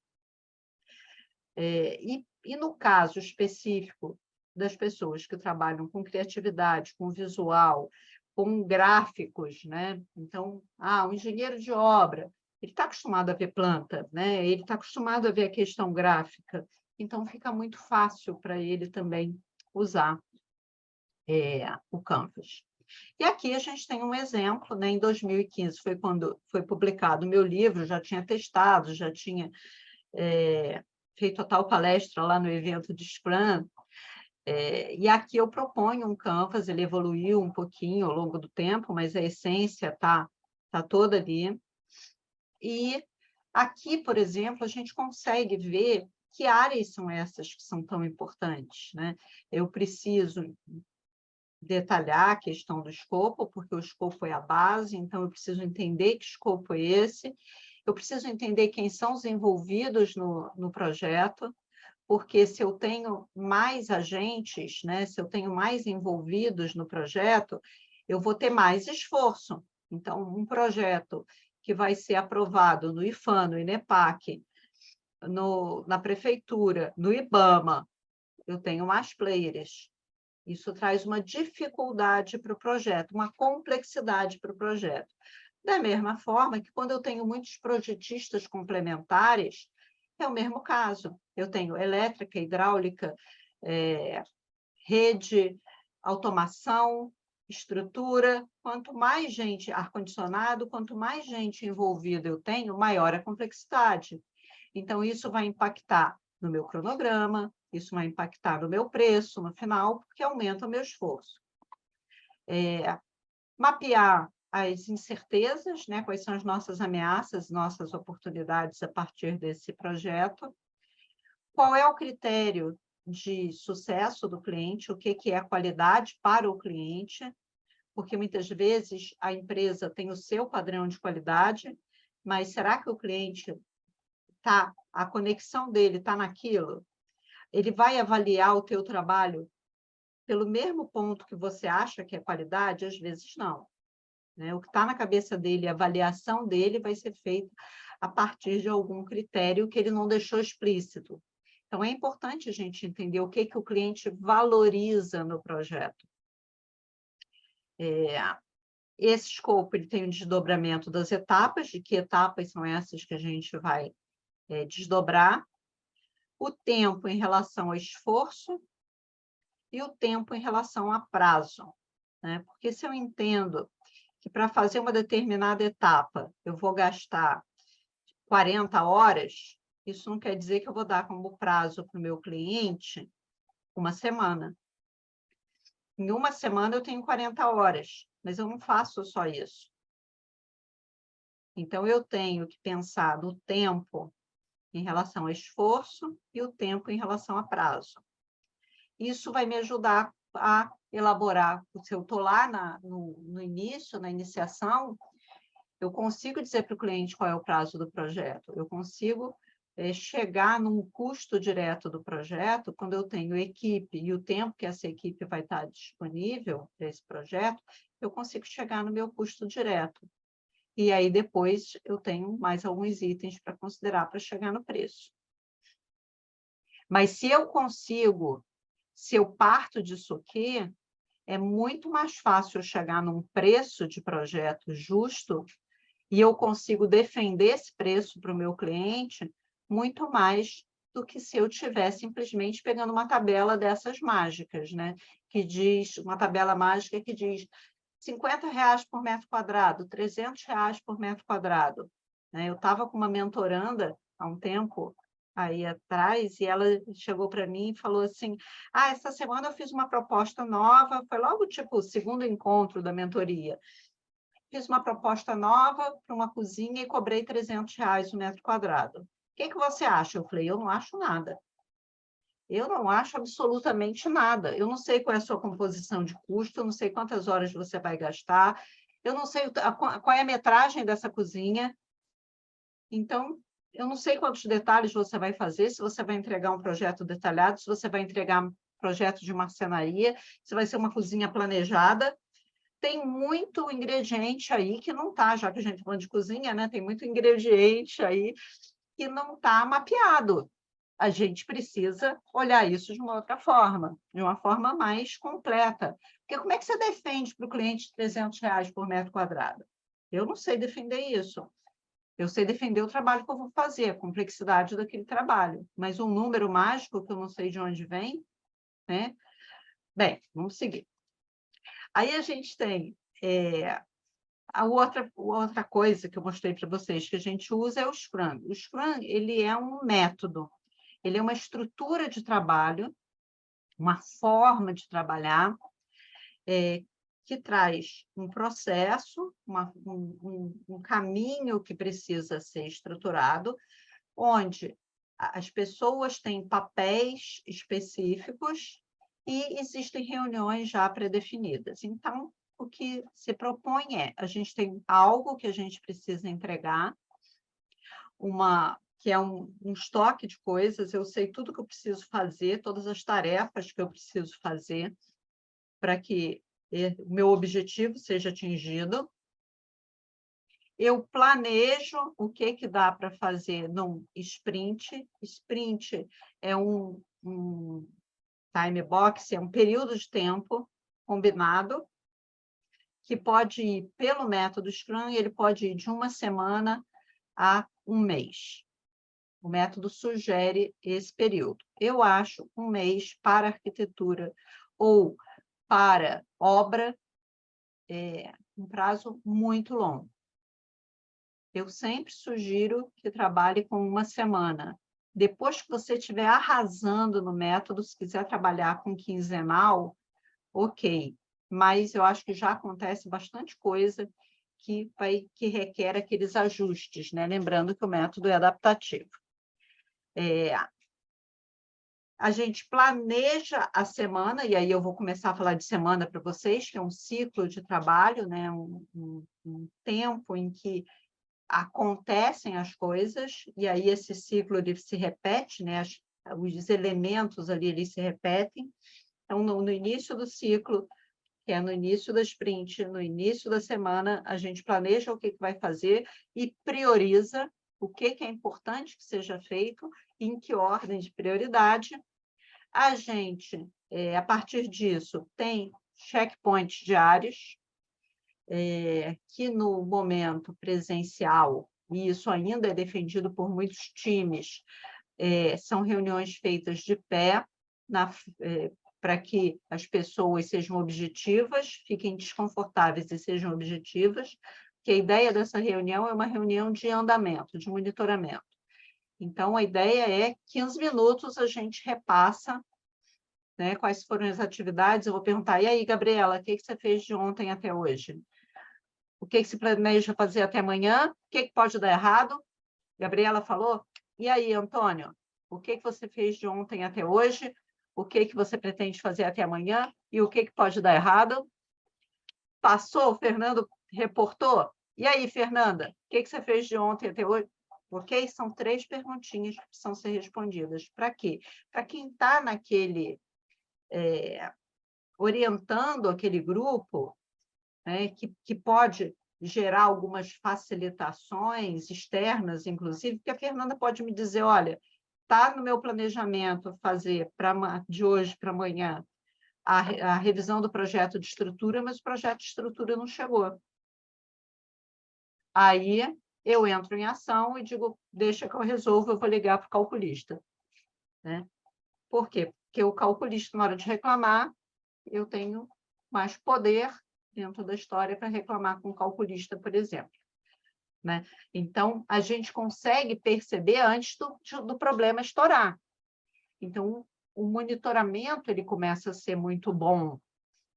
E no caso específico das pessoas que trabalham com criatividade, com visual, com gráficos, né? Então, um engenheiro de obra, ele está acostumado a ver planta, né? Ele está acostumado a ver a questão gráfica, então fica muito fácil para ele também usar o Canvas. E aqui a gente tem um exemplo, né? Em 2015 foi quando foi publicado o meu livro, já tinha testado, já tinha feito a tal palestra lá no evento de Scrum, e aqui eu proponho um Canvas, ele evoluiu um pouquinho ao longo do tempo, mas a essência está toda ali. E aqui, por exemplo, a gente consegue ver que áreas são essas que são tão importantes, né? Eu preciso detalhar a questão do escopo, porque o escopo é a base, então eu preciso entender que escopo é esse, eu preciso entender quem são os envolvidos no projeto, porque se eu tenho mais agentes, né, se eu tenho mais envolvidos no projeto, eu vou ter mais esforço. Então, um projeto que vai ser aprovado no IFAM, no INEPAC, na prefeitura, no IBAMA, eu tenho mais players. Isso traz uma dificuldade para o projeto, uma complexidade para o projeto. Da mesma forma que quando eu tenho muitos projetistas complementares, é o mesmo caso. Eu tenho elétrica, hidráulica, rede, automação, estrutura. Quanto mais gente, ar-condicionado, quanto mais gente envolvida eu tenho, maior a complexidade. Então, isso vai impactar no meu cronograma, isso vai impactar no meu preço no final, porque aumenta o meu esforço. Mapear as incertezas, né? Quais são as nossas ameaças, nossas oportunidades a partir desse projeto. Qual é o critério de sucesso do cliente, o que é qualidade para o cliente, porque muitas vezes a empresa tem o seu padrão de qualidade, mas será que o cliente a conexão dele está naquilo? Ele vai avaliar o teu trabalho pelo mesmo ponto que você acha que é qualidade? Às vezes não. Né? O que está na cabeça dele, a avaliação dele vai ser feita a partir de algum critério que ele não deixou explícito. Então, é importante a gente entender o que o cliente valoriza no projeto. Esse escopo ele tem um desdobramento das etapas, de que etapas são essas que a gente vai desdobrar, o tempo em relação ao esforço e o tempo em relação a prazo. Né? Porque se eu entendo que para fazer uma determinada etapa eu vou gastar 40 horas, isso não quer dizer que eu vou dar como prazo para o meu cliente uma semana. Em uma semana eu tenho 40 horas, mas eu não faço só isso. Então, eu tenho que pensar no tempo em relação a esforço e o tempo em relação a prazo. Isso vai me ajudar a elaborar, se eu estou lá no início, na iniciação, eu consigo dizer para o cliente qual é o prazo do projeto, eu consigo chegar num custo direto do projeto, quando eu tenho equipe e o tempo que essa equipe vai estar disponível para esse projeto, eu consigo chegar no meu custo direto. E aí, depois, eu tenho mais alguns itens para considerar para chegar no preço. Mas se eu parto disso aqui, é muito mais fácil eu chegar num preço de projeto justo e eu consigo defender esse preço para o meu cliente muito mais do que se eu tivesse simplesmente pegando uma tabela dessas mágicas, né? Que diz, uma tabela mágica que diz R$50 por metro quadrado, R$300 por metro quadrado. Né? Eu estava com uma mentoranda há um tempo aí atrás, e ela chegou para mim e falou assim, essa semana eu fiz uma proposta nova, foi logo tipo o segundo encontro da mentoria. Fiz uma proposta nova para uma cozinha e cobrei R$300 o metro quadrado. O que você acha? Eu falei, eu não acho nada. Eu não acho absolutamente nada. Eu não sei qual é a sua composição de custo, eu não sei quantas horas você vai gastar, eu não sei qual é a metragem dessa cozinha. Então, eu não sei quantos detalhes você vai fazer, se você vai entregar um projeto detalhado, se você vai entregar um projeto de marcenaria, se vai ser uma cozinha planejada. Tem muito ingrediente aí que não está, já que a gente está falando de cozinha, né? Tem muito ingrediente aí que não está mapeado. A gente precisa olhar isso de uma outra forma, de uma forma mais completa. Porque como é que você defende para o cliente R$300 por metro quadrado? Eu não sei defender isso. Eu sei defender o trabalho que eu vou fazer, a complexidade daquele trabalho. Mas um número mágico que eu não sei de onde vem, né? Bem, vamos seguir. Aí a gente tem a outra coisa que eu mostrei para vocês que a gente usa é o Scrum. O Scrum, ele é um método, ele é uma estrutura de trabalho, uma forma de trabalhar, que traz um processo, um caminho que precisa ser estruturado, onde as pessoas têm papéis específicos e existem reuniões já pré-definidas. Então, o que se propõe a gente tem algo que a gente precisa entregar, que é um estoque de coisas, eu sei tudo que eu preciso fazer, todas as tarefas que eu preciso fazer para que o meu objetivo seja atingido. Eu planejo o que dá para fazer num sprint. Sprint é um time box, é um período de tempo combinado, que pode ir pelo método Scrum, ele pode ir de uma semana a um mês. O método sugere esse período. Eu acho um mês para arquitetura ou para obra um prazo muito longo. Eu sempre sugiro que trabalhe com uma semana. Depois que você estiver arrasando no método, se quiser trabalhar com quinzenal, ok. Mas eu acho que já acontece bastante coisa que requer aqueles ajustes, né? Lembrando que o método é adaptativo. A gente planeja a semana, e aí eu vou começar a falar de semana para vocês, que é um ciclo de trabalho, né? Um tempo em que acontecem as coisas, e aí esse ciclo ele se repete, né? Os elementos ali eles se repetem. Então, no início do ciclo, que é no início da sprint, no início da semana, a gente planeja o que vai fazer e prioriza o que é importante que seja feito, em que ordem de prioridade. A gente, a partir disso, tem checkpoints diários, que no momento presencial, e isso ainda é defendido por muitos times, são reuniões feitas de pé, para que as pessoas sejam objetivas, fiquem desconfortáveis e sejam objetivas, que a ideia dessa reunião é uma reunião de andamento, de monitoramento. Então, a ideia é 15 minutos a gente repassa, né, quais foram as atividades. Eu vou perguntar, e aí, Gabriela, o que você fez de ontem até hoje? O que se planeja fazer até amanhã? O que pode dar errado? Gabriela falou. E aí, Antônio, o que você fez de ontem até hoje? O que você pretende fazer até amanhã? E o que pode dar errado? Passou, o Fernando reportou. E aí, Fernanda, o que você fez de ontem até hoje? Ok? São 3 perguntinhas que precisam ser respondidas. Para quê? Para quem está naquele... orientando aquele grupo, né, que pode gerar algumas facilitações externas, inclusive, porque a Fernanda pode me dizer, olha, está no meu planejamento fazer de hoje para amanhã a revisão do projeto de estrutura, mas o projeto de estrutura não chegou. Aí eu entro em ação e digo, deixa que eu resolvo, eu vou ligar para o calculista. né? Por quê? Porque o calculista, na hora de reclamar, eu tenho mais poder dentro da história para reclamar com o calculista, por exemplo, né? Então, a gente consegue perceber antes do problema estourar. Então, o monitoramento ele começa a ser muito bom,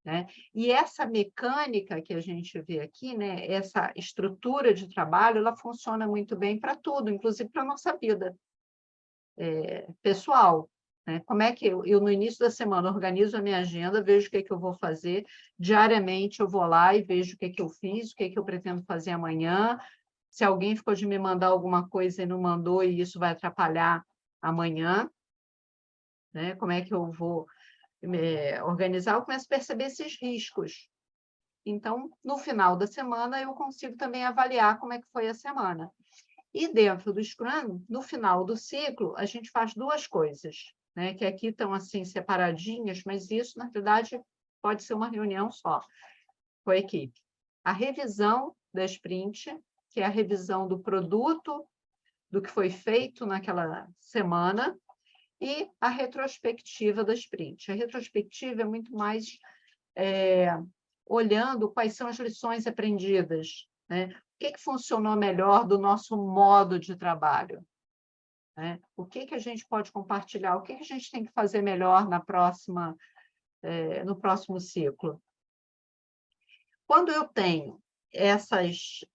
né? E essa mecânica que a gente vê aqui, né? Essa estrutura de trabalho, ela funciona muito bem para tudo, inclusive para a nossa vida pessoal, né? Como é que eu, no início da semana, organizo a minha agenda, vejo o que é que eu vou fazer, diariamente eu vou lá e vejo o que é que eu fiz, o que é que eu pretendo fazer amanhã, se alguém ficou de me mandar alguma coisa e não mandou, e isso vai atrapalhar amanhã, né? Como é que eu vou organizar? Eu começo a perceber esses riscos. Então, no final da semana, eu consigo também avaliar como é que foi a semana. E dentro do Scrum, no final do ciclo, a gente faz duas coisas, né? Que aqui estão assim separadinhas, mas isso, na verdade, pode ser uma reunião só com a equipe. A revisão da sprint, que é a revisão do produto, do que foi feito naquela semana, e a retrospectiva da sprint. A retrospectiva é muito mais olhando quais são as lições aprendidas, né? O que funcionou melhor do nosso modo de trabalho, né? O que a gente pode compartilhar, o que a gente tem que fazer melhor no próximo ciclo. Quando eu tenho essas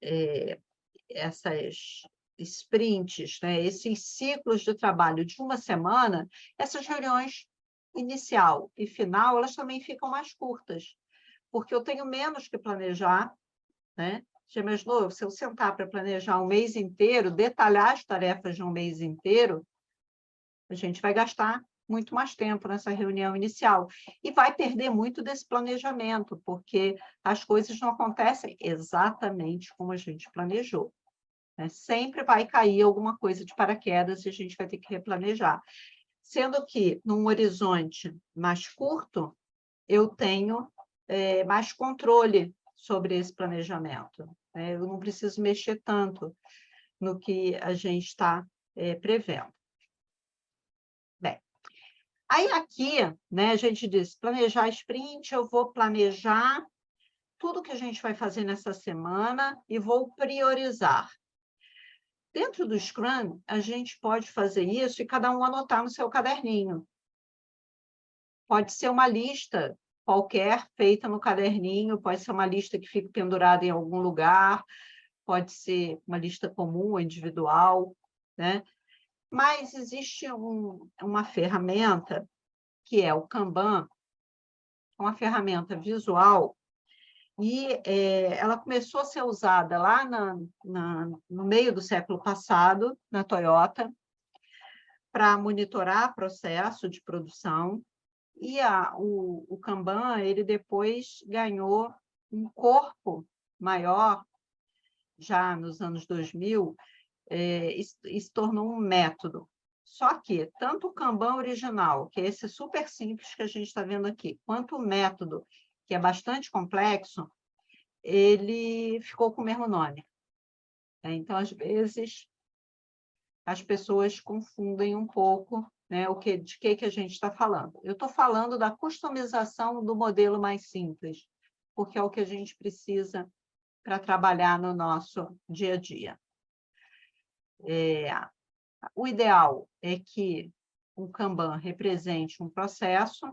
sprints, né, esses ciclos de trabalho de uma semana, essas reuniões inicial e final, elas também ficam mais curtas, porque eu tenho menos que planejar, né? Já imaginou, se eu sentar para planejar um mês inteiro, detalhar as tarefas de um mês inteiro, a gente vai gastar muito mais tempo nessa reunião inicial e vai perder muito desse planejamento, porque as coisas não acontecem exatamente como a gente planejou, né? Sempre vai cair alguma coisa de paraquedas e a gente vai ter que replanejar. Sendo que, num horizonte mais curto, eu tenho mais controle sobre esse planejamento, né? Eu não preciso mexer tanto no que a gente está prevendo. Bem, aí aqui, né, a gente diz, planejar sprint, eu vou planejar tudo que a gente vai fazer nessa semana e vou priorizar. Dentro do Scrum, a gente pode fazer isso e cada um anotar no seu caderninho. Pode ser uma lista qualquer feita no caderninho, pode ser uma lista que fica pendurada em algum lugar, pode ser uma lista comum ou individual, né? Mas existe uma ferramenta, que é o Kanban, uma ferramenta visual, e ela começou a ser usada lá no meio do século passado, na Toyota, para monitorar processo de produção, e o Kanban, ele depois ganhou um corpo maior, já nos anos 2000, e se tornou um método. Só que, tanto o Kanban original, que é esse super simples que a gente está vendo aqui, quanto o método, que é bastante complexo, ele ficou com o mesmo nome. Então, às vezes, as pessoas confundem um pouco, né, de que a gente está falando. Eu estou falando da customização do modelo mais simples, porque é o que a gente precisa para trabalhar no nosso dia a dia. O ideal é que o Kanban represente um processo,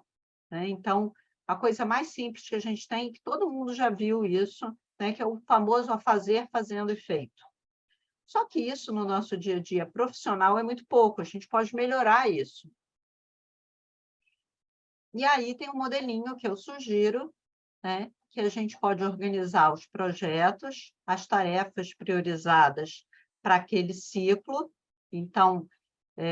né? Então, a coisa mais simples que a gente tem, que todo mundo já viu isso, né, que é o famoso a fazer, fazendo e feito. Só que isso, no nosso dia a dia profissional, é muito pouco, a gente pode melhorar isso. E aí tem um modelinho que eu sugiro, né, que a gente pode organizar os projetos, as tarefas priorizadas para aquele ciclo. Então,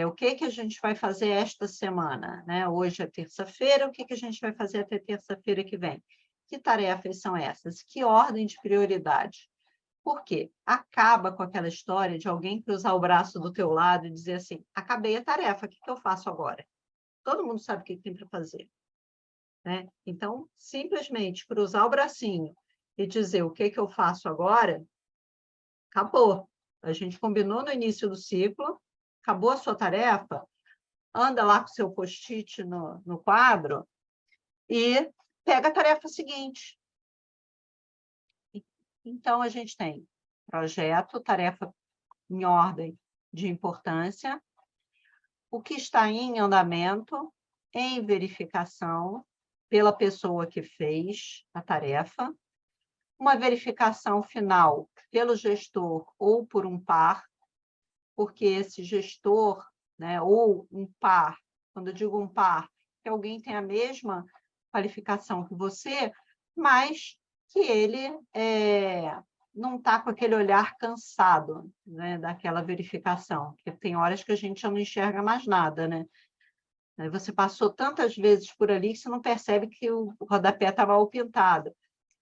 o que a gente vai fazer esta semana, né? Hoje é terça-feira, o que a gente vai fazer até terça-feira que vem? Que tarefas são essas? Que ordem de prioridade? Por quê? Acaba com aquela história de alguém cruzar o braço do teu lado e dizer assim, acabei a tarefa, o que eu faço agora? Todo mundo sabe o que tem para fazer, né? Então, simplesmente cruzar o bracinho e dizer o que eu faço agora, acabou. A gente combinou no início do ciclo, acabou a sua tarefa, anda lá com o seu post-it no quadro e pega a tarefa seguinte. Então, a gente tem projeto, tarefa em ordem de importância, o que está em andamento, em verificação pela pessoa que fez a tarefa, uma verificação final pelo gestor ou por um par, porque esse gestor, né, ou um par, quando eu digo um par, que alguém tem a mesma qualificação que você, mas que ele não está com aquele olhar cansado, né, daquela verificação, porque tem horas que a gente já não enxerga mais nada, né? Você passou tantas vezes por ali que você não percebe que o rodapé está mal pintado.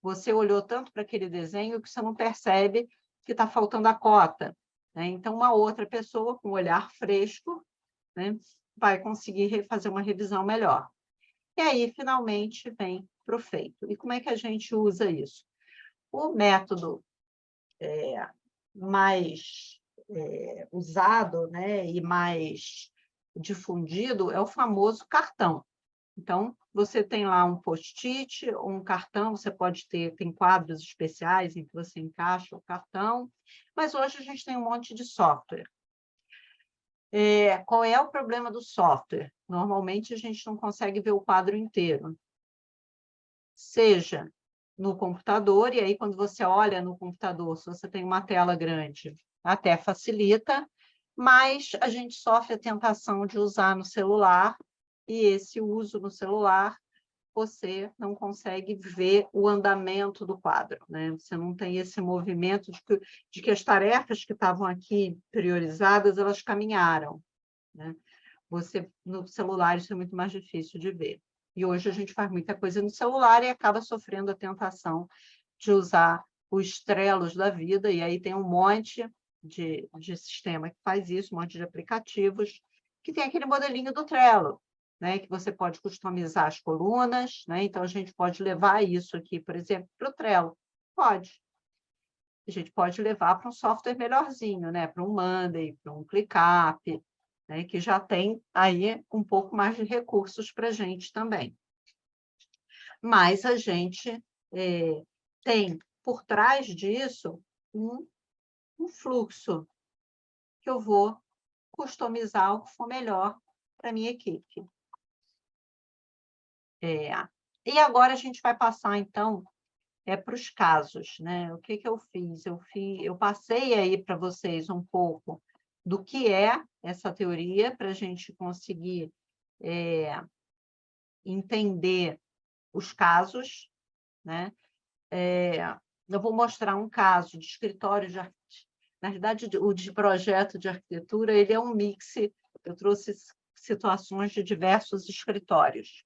Você olhou tanto para aquele desenho que você não percebe que está faltando a cota, né? Então, uma outra pessoa com um olhar fresco, né, vai conseguir fazer uma revisão melhor. E aí, finalmente, vem para o feito. E como é que a gente usa isso? O método mais usado, né, e mais difundido é o famoso cartão. Então, você tem lá um post-it, um cartão, você pode ter, tem quadros especiais em que você encaixa o cartão, mas hoje a gente tem um monte de software. Qual é o problema do software? Normalmente, a gente não consegue ver o quadro inteiro. Seja no computador, e aí, quando você olha no computador, se você tem uma tela grande, até facilita, mas a gente sofre a tentação de usar no celular, e esse uso no celular, você não consegue ver o andamento do quadro, né? Você não tem esse movimento de que as tarefas que estavam aqui priorizadas, elas caminharam, né? No celular, isso é muito mais difícil de ver. E hoje a gente faz muita coisa no celular e acaba sofrendo a tentação de usar os Trellos da vida, e aí tem um monte de sistema que faz isso, um monte de aplicativos, que tem aquele modelinho do Trello, né, que você pode customizar as colunas, né? Então, a gente pode levar isso aqui, por exemplo, para o Trello. Pode. A gente pode levar para um software melhorzinho, né? Para um Monday, para um ClickUp, né? Que já tem aí um pouco mais de recursos para a gente também. Mas a gente tem, por trás disso, um fluxo que eu vou customizar o que for melhor para a minha equipe. E agora a gente vai passar, então, para os casos, né? O que eu fiz? Eu passei aí para vocês um pouco do que é essa teoria, para a gente conseguir entender os casos, né? Eu vou mostrar um caso de escritório de arquitetura. Na verdade, o de projeto de arquitetura, ele é um mix. Eu trouxe situações de diversos escritórios.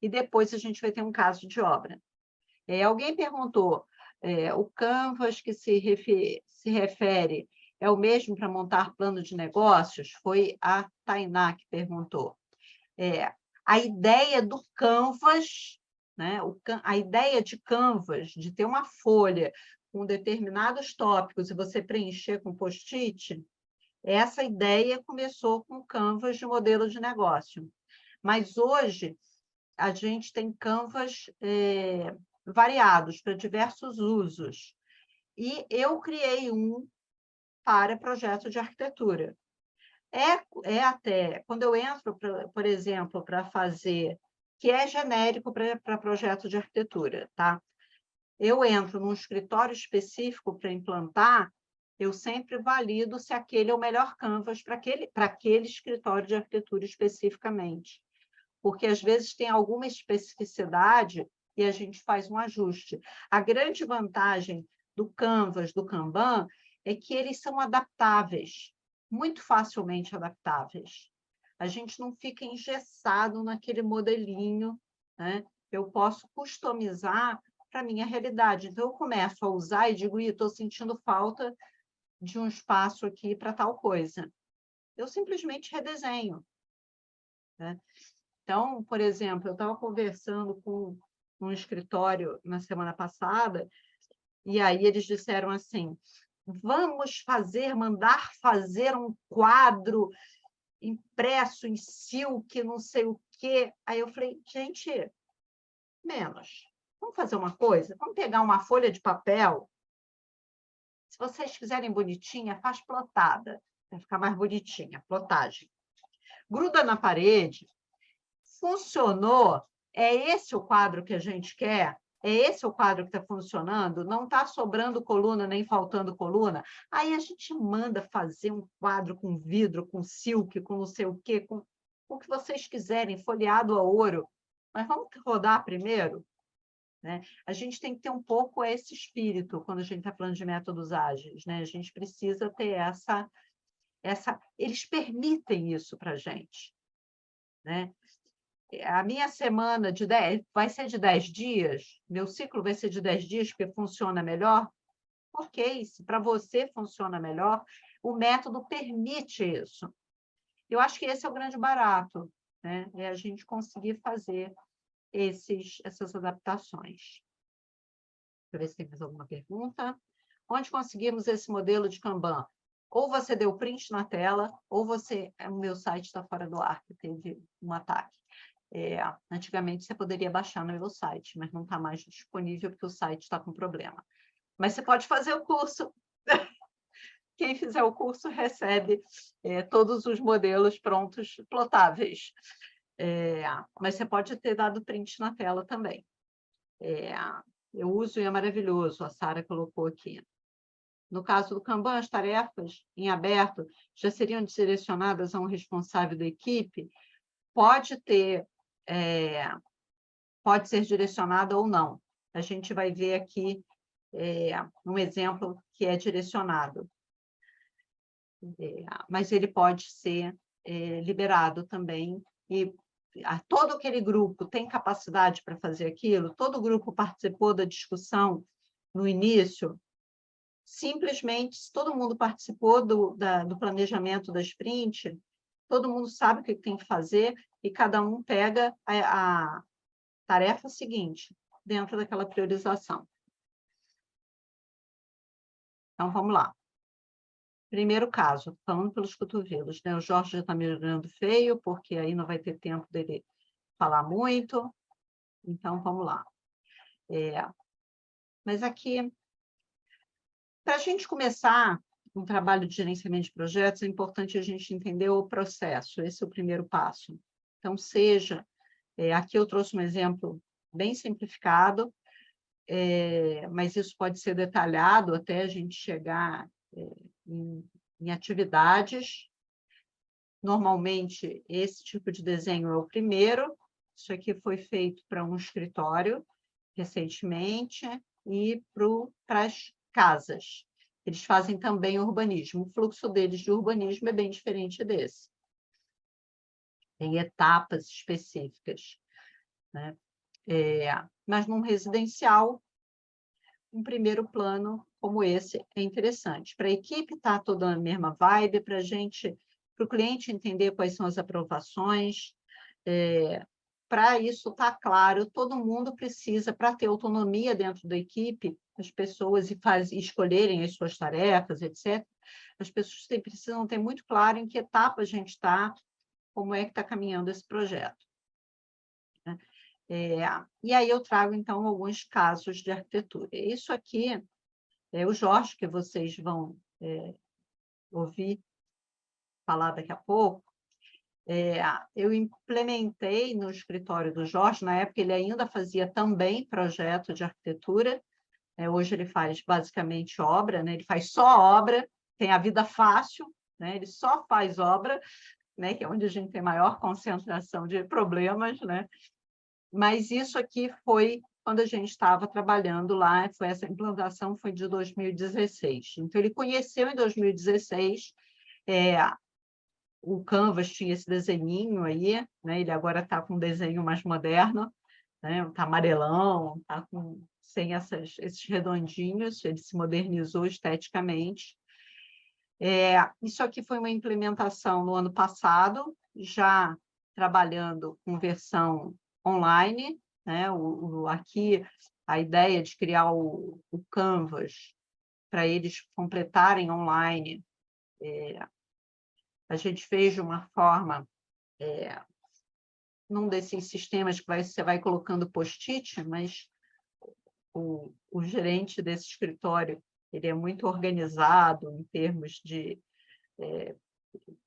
E depois a gente vai ter um caso de obra. Alguém perguntou, o Canvas que se refere é o mesmo para montar plano de negócios? Foi a Tainá que perguntou. A ideia do Canvas, né, a ideia de Canvas, de ter uma folha com determinados tópicos e você preencher com post-it, essa ideia começou com o Canvas de modelo de negócio. Mas hoje a gente tem Canvas variados para diversos usos. E eu criei um para projeto de arquitetura. Até, quando eu entro, por exemplo, para fazer, que é genérico para projeto de arquitetura, tá? Eu entro num escritório específico para implantar, eu sempre valido se aquele é o melhor Canvas para aquele escritório de arquitetura especificamente. Porque, às vezes, tem alguma especificidade e a gente faz um ajuste. A grande vantagem do Canvas, do Kanban, é que eles são adaptáveis, muito facilmente adaptáveis. A gente não fica engessado naquele modelinho, né? Eu posso customizar para a minha realidade. Então, eu começo a usar e digo, estou sentindo falta de um espaço aqui para tal coisa. Eu simplesmente redesenho, né? Então, por exemplo, eu estava conversando com um escritório na semana passada, e aí eles disseram assim, mandar fazer um quadro impresso em silk, não sei o quê. Aí eu falei, gente, menos. Vamos fazer uma coisa? Vamos pegar uma folha de papel. Se vocês fizerem bonitinha, faz plotada. Vai ficar mais bonitinha, plotagem. Gruda na parede. Funcionou. É esse o quadro que a gente quer? É esse o quadro que está funcionando? Não está sobrando coluna, nem faltando coluna? Aí a gente manda fazer um quadro com vidro, com silk, com não sei o quê, com o que vocês quiserem, folheado a ouro. Mas vamos rodar primeiro? Né? A gente tem que ter um pouco esse espírito quando a gente está falando de métodos ágeis. Né? A gente precisa ter essa... Eles permitem isso para a gente. Né? A minha semana de 10 vai ser de 10 dias, meu ciclo vai ser de 10 dias, porque funciona melhor. Ok, se para você funciona melhor, o método permite isso. Eu acho que esse é o grande barato, né? É a gente conseguir fazer essas adaptações. Deixa eu ver se tem mais alguma pergunta. Onde conseguimos esse modelo de Kanban? Ou você deu print na tela, ou o meu site está fora do ar, que teve um ataque. Antigamente você poderia baixar no meu site, mas não está mais disponível porque o site está com problema. Mas você pode fazer o curso. Quem fizer o curso recebe todos os modelos prontos, plotáveis. Mas você pode ter dado print na tela também. Eu uso e é maravilhoso, a Sara colocou aqui. No caso do Kanban, as tarefas em aberto já seriam direcionadas a um responsável da equipe? Pode ser direcionada ou não. A gente vai ver aqui um exemplo que é direcionado. Mas ele pode ser liberado também. E todo aquele grupo tem capacidade para fazer aquilo? Todo grupo participou da discussão no início? Simplesmente, se todo mundo participou do planejamento da sprint, todo mundo sabe o que tem que fazer e cada um pega a tarefa seguinte, dentro daquela priorização. Então, vamos lá. Primeiro caso, falando pelos cotovelos, né? O Jorge já está me olhando feio, porque aí não vai ter tempo dele falar muito. Então, vamos lá. Mas aqui, para a gente começar um trabalho de gerenciamento de projetos, é importante a gente entender o processo. Esse é o primeiro passo. Então, aqui eu trouxe um exemplo bem simplificado, mas isso pode ser detalhado até a gente chegar em atividades. Normalmente, esse tipo de desenho é o primeiro. Isso aqui foi feito para um escritório recentemente e para as casas. Eles fazem também urbanismo. O fluxo deles de urbanismo é bem diferente desse. Tem etapas específicas. Né? Mas num residencial, um primeiro plano como esse é interessante. Para a equipe estar toda na mesma vibe, para o cliente entender quais são as aprovações, para isso estar claro, todo mundo precisa, para ter autonomia dentro da equipe, as pessoas escolherem as suas tarefas, etc., as pessoas precisam ter muito claro em que etapa a gente está, como é que está caminhando esse projeto. E aí eu trago, então, alguns casos de arquitetura. Isso aqui é o Jorge, que vocês vão ouvir falar daqui a pouco. Eu implementei no escritório do Jorge, na época ele ainda fazia também projeto de arquitetura, hoje ele faz basicamente obra, né? Ele faz só obra, tem a vida fácil, né? Ele só faz obra, né? Que é onde a gente tem maior concentração de problemas, né? Mas isso aqui foi quando a gente estava trabalhando lá, essa implantação foi de 2016. Então, ele conheceu em 2016, o Canvas tinha esse desenhinho aí, né? Ele agora está com um desenho mais moderno, né? Está amarelão, está sem esses redondinhos, ele se modernizou esteticamente. Isso aqui foi uma implementação no ano passado, já trabalhando com versão online, né? Aqui, a ideia de criar o Canvas para eles completarem online a gente fez de uma forma, num desses sistemas que você vai colocando post-it, mas o gerente desse escritório, ele é muito organizado em termos de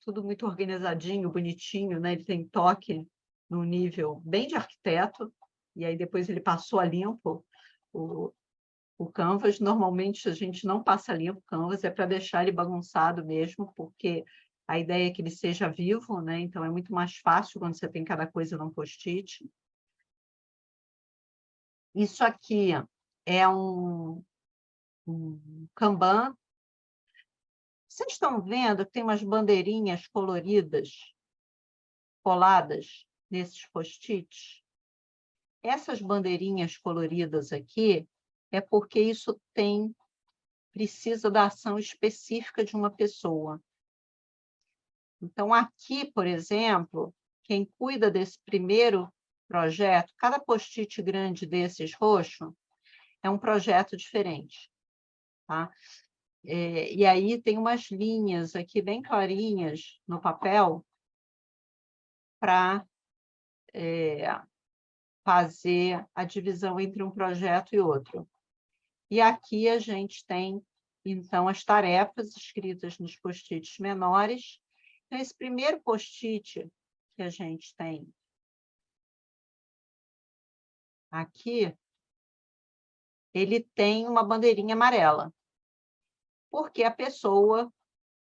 tudo muito organizadinho, bonitinho, né? Ele tem toque no nível bem de arquiteto, e aí depois ele passou a limpo o Canvas. Normalmente a gente não passa limpo o Canvas, é para deixar ele bagunçado mesmo, porque a ideia é que ele seja vivo, né? Então é muito mais fácil quando você tem cada coisa num post-it. Isso aqui é um Kanban. Vocês estão vendo que tem umas bandeirinhas coloridas coladas nesses post-its? Essas bandeirinhas coloridas aqui é porque isso precisa da ação específica de uma pessoa. Então, aqui, por exemplo, quem cuida desse primeiro projeto, cada post-it grande desses roxo é um projeto diferente, tá? E aí tem umas linhas aqui bem clarinhas no papel para fazer a divisão entre um projeto e outro. E aqui a gente tem, então, as tarefas escritas nos post-its menores. Então, esse primeiro post-it que a gente tem aqui, ele tem uma bandeirinha amarela, porque a pessoa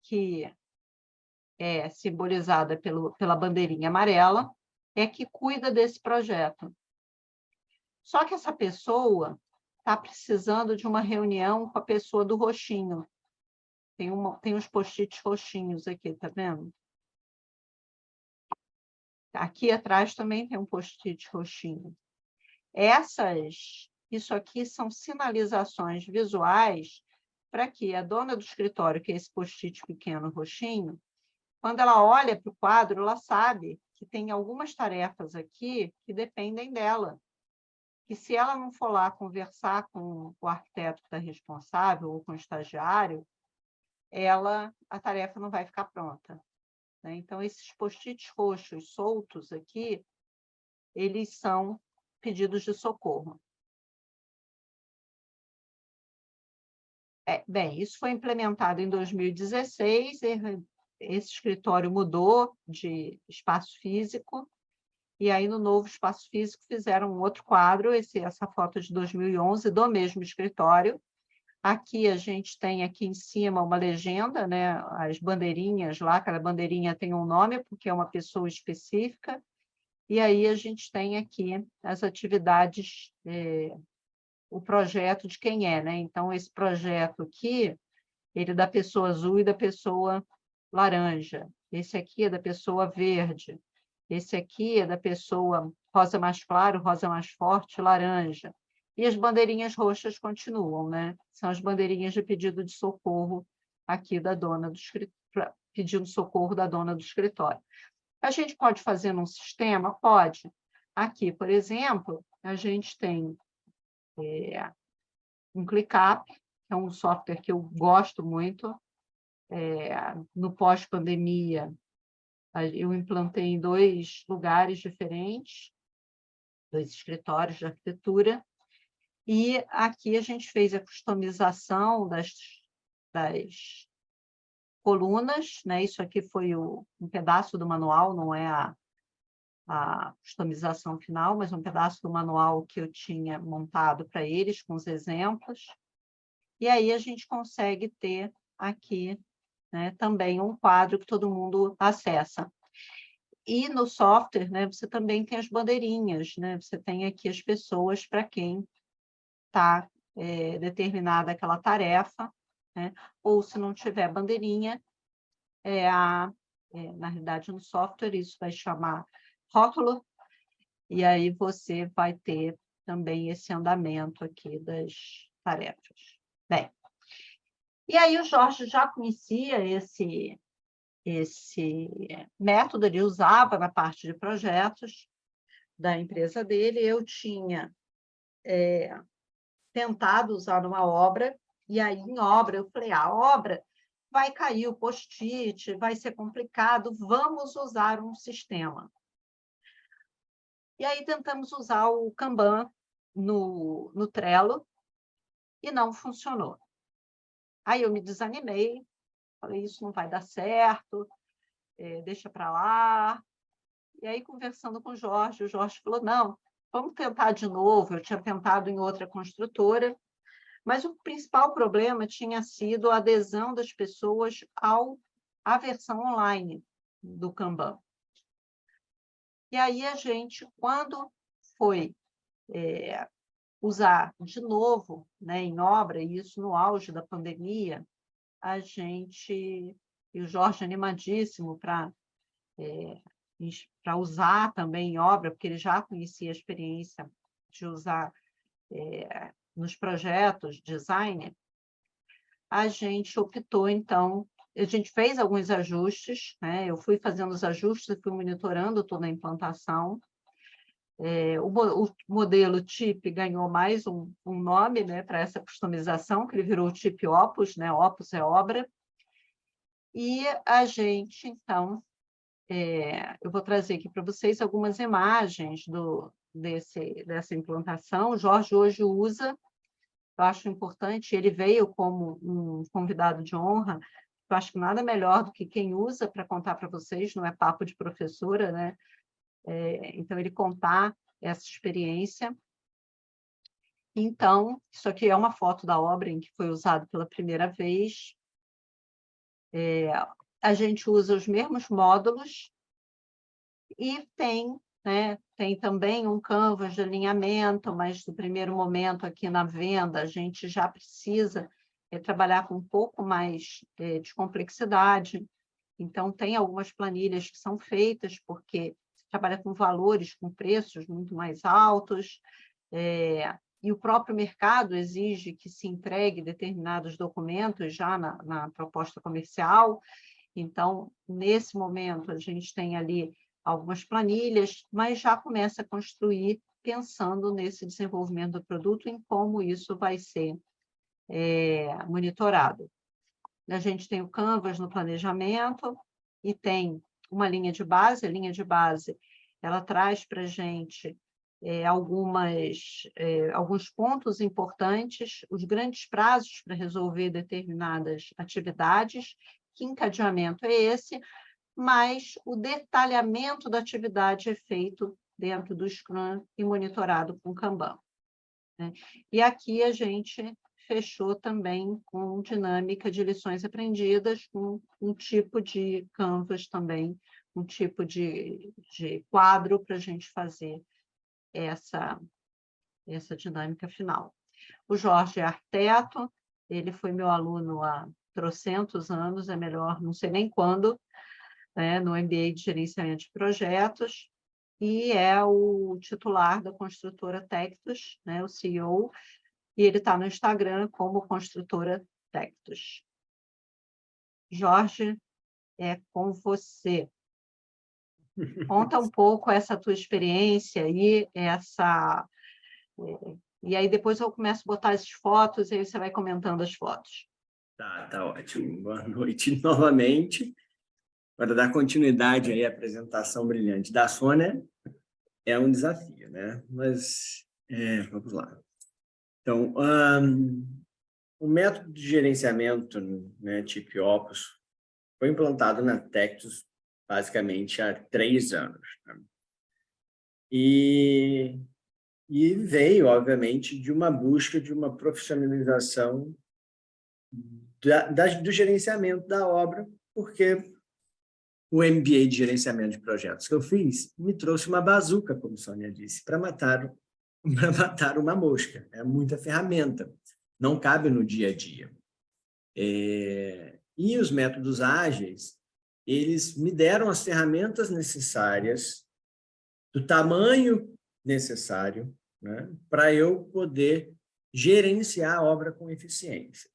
que é simbolizada pela bandeirinha amarela é que cuida desse projeto. Só que essa pessoa está precisando de uma reunião com a pessoa do roxinho. Tem uns post-its roxinhos aqui, tá vendo? Aqui atrás também tem um post-it roxinho. Isso aqui são sinalizações visuais para que a dona do escritório, que é esse post-it pequeno roxinho, quando ela olha para o quadro, ela sabe que tem algumas tarefas aqui que dependem dela. Que se ela não for lá conversar com o arquiteto que está responsável ou com o estagiário, a tarefa não vai ficar pronta, né? Então, esses post-its roxos soltos aqui, eles são pedidos de socorro. Bem, isso foi implementado em 2016, esse escritório mudou de espaço físico, e aí no novo espaço físico fizeram um outro quadro, essa foto de 2011, do mesmo escritório. Aqui a gente tem aqui em cima uma legenda, né? As bandeirinhas lá, cada bandeirinha tem um nome, porque é uma pessoa específica, e aí a gente tem aqui as atividades, o projeto de quem é, né? Então, esse projeto aqui, ele é da pessoa azul e da pessoa laranja. Esse aqui é da pessoa verde. Esse aqui é da pessoa rosa mais claro, rosa mais forte, laranja. E as bandeirinhas roxas continuam, né? São as bandeirinhas de pedido de socorro aqui da dona do escritório, pedindo socorro da dona do escritório. A gente pode fazer num sistema? Pode. Aqui, por exemplo, a gente tem um ClickUp, que é um software que eu gosto muito. No pós-pandemia, eu implantei em 2 lugares diferentes, 2 escritórios de arquitetura, e aqui a gente fez a customização das colunas, né? Isso aqui foi um pedaço do manual, não é a customização final, mas um pedaço do manual que eu tinha montado para eles, com os exemplos. E aí a gente consegue ter aqui, né, também um quadro que todo mundo acessa. E no software, né, você também tem as bandeirinhas, né? Você tem aqui as pessoas para quem está determinada aquela tarefa, né? Ou se não tiver bandeirinha, na realidade, no software, isso vai chamar rótulo, e aí você vai ter também esse andamento aqui das tarefas. Bem, e aí o Jorge já conhecia esse método, ele usava na parte de projetos da empresa dele. Eu tinha tentado usar numa obra, e aí em obra eu falei, a obra vai cair o post-it, vai ser complicado, vamos usar um sistema. E aí tentamos usar o Kanban no Trello e não funcionou. Aí eu me desanimei, falei, isso não vai dar certo, deixa para lá. E aí, conversando com o Jorge falou, não, vamos tentar de novo. Eu tinha tentado em outra construtora, mas o principal problema tinha sido a adesão das pessoas à versão online do Kanban. E aí a gente, quando foi usar de novo, né, em obra, e isso no auge da pandemia, e o Jorge animadíssimo para usar também em obra, porque ele já conhecia a experiência de usar nos projetos design, a gente optou, então, a gente fez alguns ajustes, né? Eu fui fazendo os ajustes, fui monitorando toda a implantação. O modelo TIP ganhou mais um nome, né, para essa customização, que ele virou o TIP Opus, né? Opus é obra. E a gente, então, eu vou trazer aqui para vocês algumas imagens dessa implantação. O Jorge hoje usa, eu acho importante, ele veio como um convidado de honra, eu acho que nada melhor do que quem usa para contar para vocês, não é papo de professora, né? Então, ele contar essa experiência. Então, isso aqui é uma foto da obra em que foi usado pela primeira vez. A gente usa os mesmos módulos e tem também um canvas de alinhamento, mas no primeiro momento aqui na venda a gente já precisa trabalhar com um pouco mais de complexidade. Então, tem algumas planilhas que são feitas, porque se trabalha com valores, com preços muito mais altos, e o próprio mercado exige que se entregue determinados documentos já na proposta comercial. Então, nesse momento, a gente tem ali algumas planilhas, mas já começa a construir pensando nesse desenvolvimento do produto, em como isso vai ser monitorado. A gente tem o Canvas no planejamento e tem uma linha de base. A linha de base, ela traz para a gente alguns pontos importantes, os grandes prazos para resolver determinadas atividades. Que encadeamento é esse? Mas o detalhamento da atividade é feito dentro do Scrum e monitorado com Kanban, né? E aqui a gente fechou também com dinâmica de lições aprendidas, com um tipo de Canvas também, um tipo de quadro para a gente fazer essa dinâmica final. O Jorge é arquiteto, ele foi meu aluno há trocentos anos, é melhor, não sei nem quando, né, no MBA de Gerenciamento de Projetos, e é o titular da construtora Tectus, né, o CEO, e ele está no Instagram como construtora Tectus. Jorge, é com você. Conta um pouco essa tua experiência e e aí depois eu começo a botar as fotos e aí você vai comentando as fotos. Tá ótimo. Boa noite novamente. Para dar continuidade aí à apresentação brilhante da Sônia, é um desafio, né? Mas vamos lá. Então, o método de gerenciamento, né, TIP Opus, foi implantado na Tectus basicamente há 3 anos, né? E veio, obviamente, de uma busca de uma profissionalização do gerenciamento da obra, porque o MBA de gerenciamento de projetos que eu fiz me trouxe uma bazuca, como a Sônia disse, para matar uma mosca. É muita ferramenta, não cabe no dia a dia. E os métodos ágeis, eles me deram as ferramentas necessárias, do tamanho necessário, né, para eu poder gerenciar a obra com eficiência.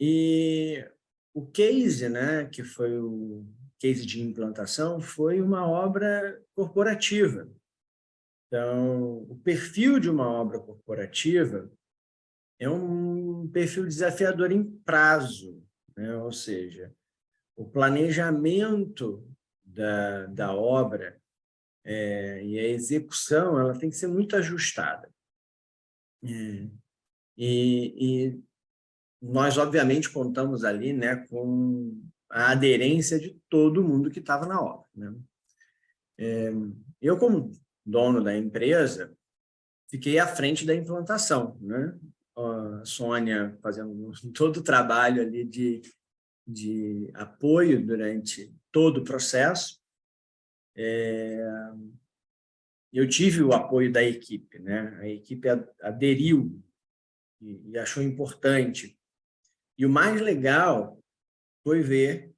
E o case, né, que foi o case de implantação, foi uma obra corporativa. Então, o perfil de uma obra corporativa é um perfil desafiador em prazo, né? Ou seja, o planejamento da obra e a execução, ela tem que ser muito ajustada. E nós, obviamente, contamos ali, né, com a aderência de todo mundo que estava na obra, né? Eu, como dono da empresa, fiquei à frente da implantação, né? A Sônia fazendo todo o trabalho ali de apoio durante todo o processo. Eu tive o apoio da equipe, né? A equipe aderiu e achou importante. E o mais legal foi ver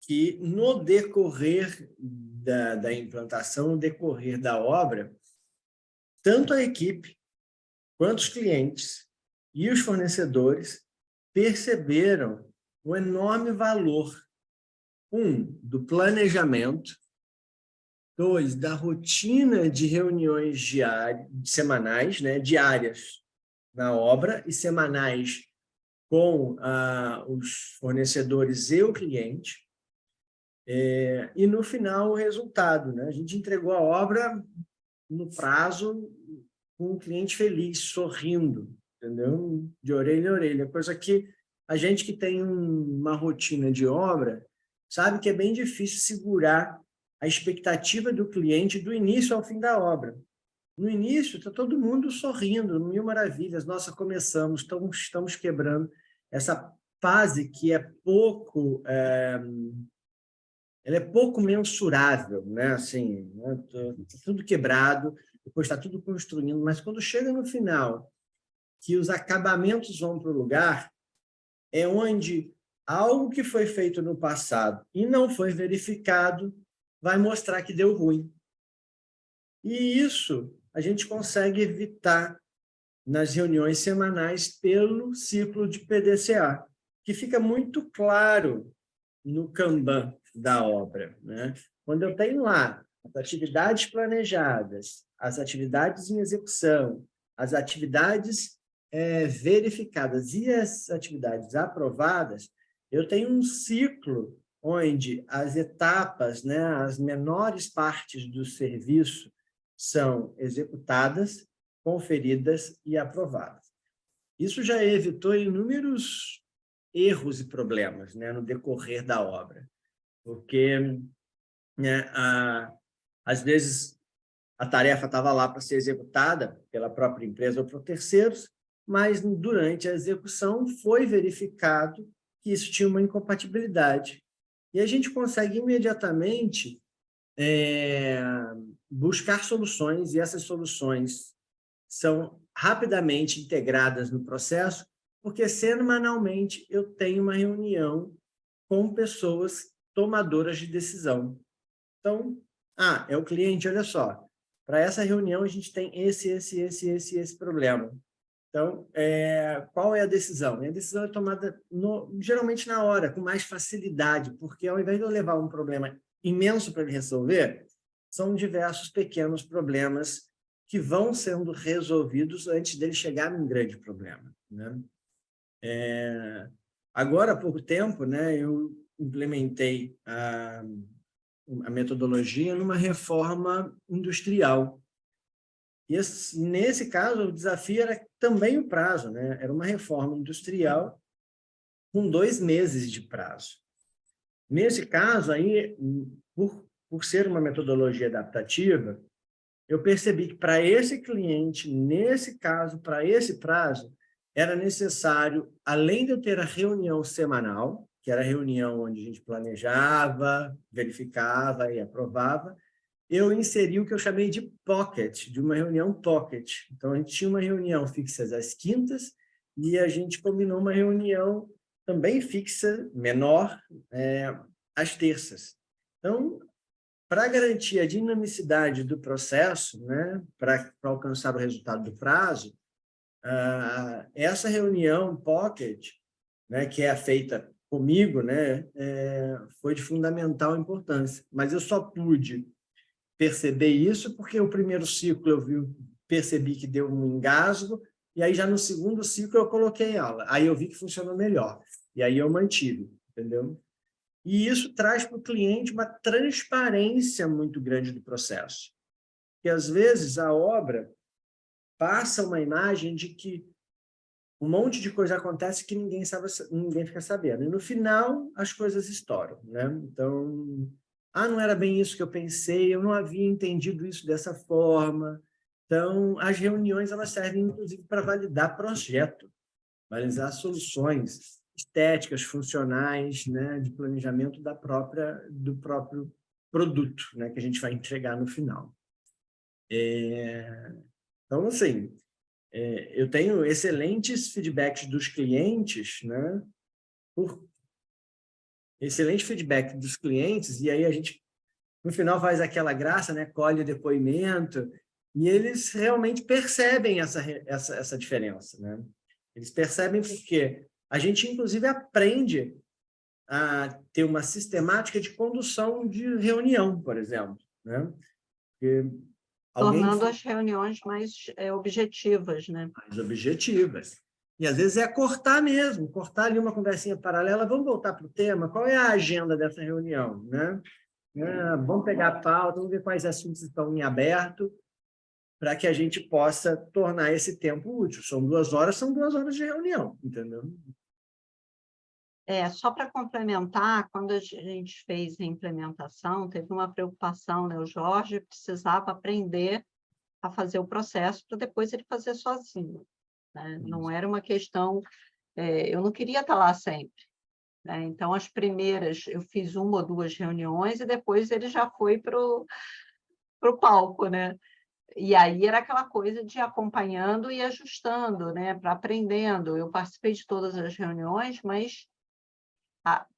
que, no decorrer da implantação, no decorrer da obra, tanto a equipe, quanto os clientes e os fornecedores perceberam o enorme valor, do planejamento, 2, da rotina de reuniões semanais, né, diárias na obra e semanais com os fornecedores e o cliente. E, no final, o resultado, né? A gente entregou a obra no prazo, com o cliente feliz, sorrindo, entendeu? De orelha a orelha. Coisa que a gente que tem uma rotina de obra sabe que é bem difícil segurar a expectativa do cliente do início ao fim da obra. No início, está todo mundo sorrindo, mil maravilhas, nossa, começamos, estamos quebrando essa fase que é pouco... ela é pouco mensurável, né? Assim, né? Tá tudo quebrado, depois está tudo construindo, mas quando chega no final, que os acabamentos vão para o lugar, é onde algo que foi feito no passado e não foi verificado vai mostrar que deu ruim. E isso a gente consegue evitar nas reuniões semanais pelo ciclo de PDCA, que fica muito claro no Kanban da obra, né? Quando eu tenho lá as atividades planejadas, as atividades em execução, as atividades verificadas e as atividades aprovadas, eu tenho um ciclo onde as etapas, né, as menores partes do serviço são executadas, conferidas e aprovadas. Isso já evitou inúmeros erros e problemas, né, no decorrer da obra, porque, né, às vezes a tarefa estava lá para ser executada pela própria empresa ou por terceiros, mas durante a execução foi verificado que isso tinha uma incompatibilidade. E a gente consegue imediatamente buscar soluções, e essas soluções são rapidamente integradas no processo, porque semanalmente eu tenho uma reunião com pessoas tomadoras de decisão. Então, é o cliente, olha só, para essa reunião a gente tem esse problema. Então, qual é a decisão? A decisão é tomada geralmente na hora, com mais facilidade, porque ao invés de eu levar um problema imenso para ele resolver, são diversos pequenos problemas que vão sendo resolvidos antes dele chegar num grande problema, né? Agora, há pouco tempo, né, eu implementei a metodologia numa reforma industrial. E nesse caso, o desafio era também o prazo, né? Era uma reforma industrial com 2 meses de prazo. Nesse caso, aí, por ser uma metodologia adaptativa, eu percebi que para esse cliente, nesse caso, para esse prazo, era necessário, além de eu ter a reunião semanal, que era a reunião onde a gente planejava, verificava e aprovava, eu inseri o que eu chamei de pocket, de uma reunião pocket. Então, a gente tinha uma reunião fixa às quintas e a gente combinou uma reunião também fixa, menor, às terças. Então, para garantir a dinamicidade do processo, né, para alcançar o resultado do prazo, essa reunião pocket, né, que é feita comigo, né, foi de fundamental importância. Mas eu só pude perceber isso porque o primeiro ciclo eu percebi que deu um engasgo, e aí já no segundo ciclo eu coloquei ela. Aí eu vi que funcionou melhor. E aí eu mantive, entendeu? E isso traz para o cliente uma transparência muito grande do processo. Porque, às vezes, a obra passa uma imagem de que um monte de coisa acontece que ninguém fica sabendo. E, no final, as coisas estouram, né? Então, não era bem isso que eu pensei, eu não havia entendido isso dessa forma. Então, as reuniões elas servem, inclusive, para validar projeto, validar soluções estéticas, funcionais, né, de planejamento do próprio produto, né, que a gente vai entregar no final. Então, assim, eu tenho excelentes feedbacks dos clientes, né, excelente feedback dos clientes, e aí a gente, no final, faz aquela graça, né, colhe o depoimento, e eles realmente percebem essa diferença, né? Eles percebem porque a gente, inclusive, aprende a ter uma sistemática de condução de reunião, por exemplo, né? Porque tornando as reuniões mais objetivas, né? Mais objetivas. E, às vezes, é cortar mesmo, cortar ali uma conversinha paralela. Vamos voltar para o tema? Qual é a agenda dessa reunião, né? Vamos pegar a pauta, vamos ver quais assuntos estão em aberto, para que a gente possa tornar esse tempo útil. São 2 horas de reunião, entendeu? Só para complementar, quando a gente fez a implementação, teve uma preocupação, né? O Jorge precisava aprender a fazer o processo para depois ele fazer sozinho, né? Não era uma questão... eu não queria estar lá sempre, né? Então, as primeiras, eu fiz 1 ou 2 reuniões e depois ele já foi para o palco, né? E aí era aquela coisa de ir acompanhando e ajustando, né? Para aprendendo. Eu participei de todas as reuniões, mas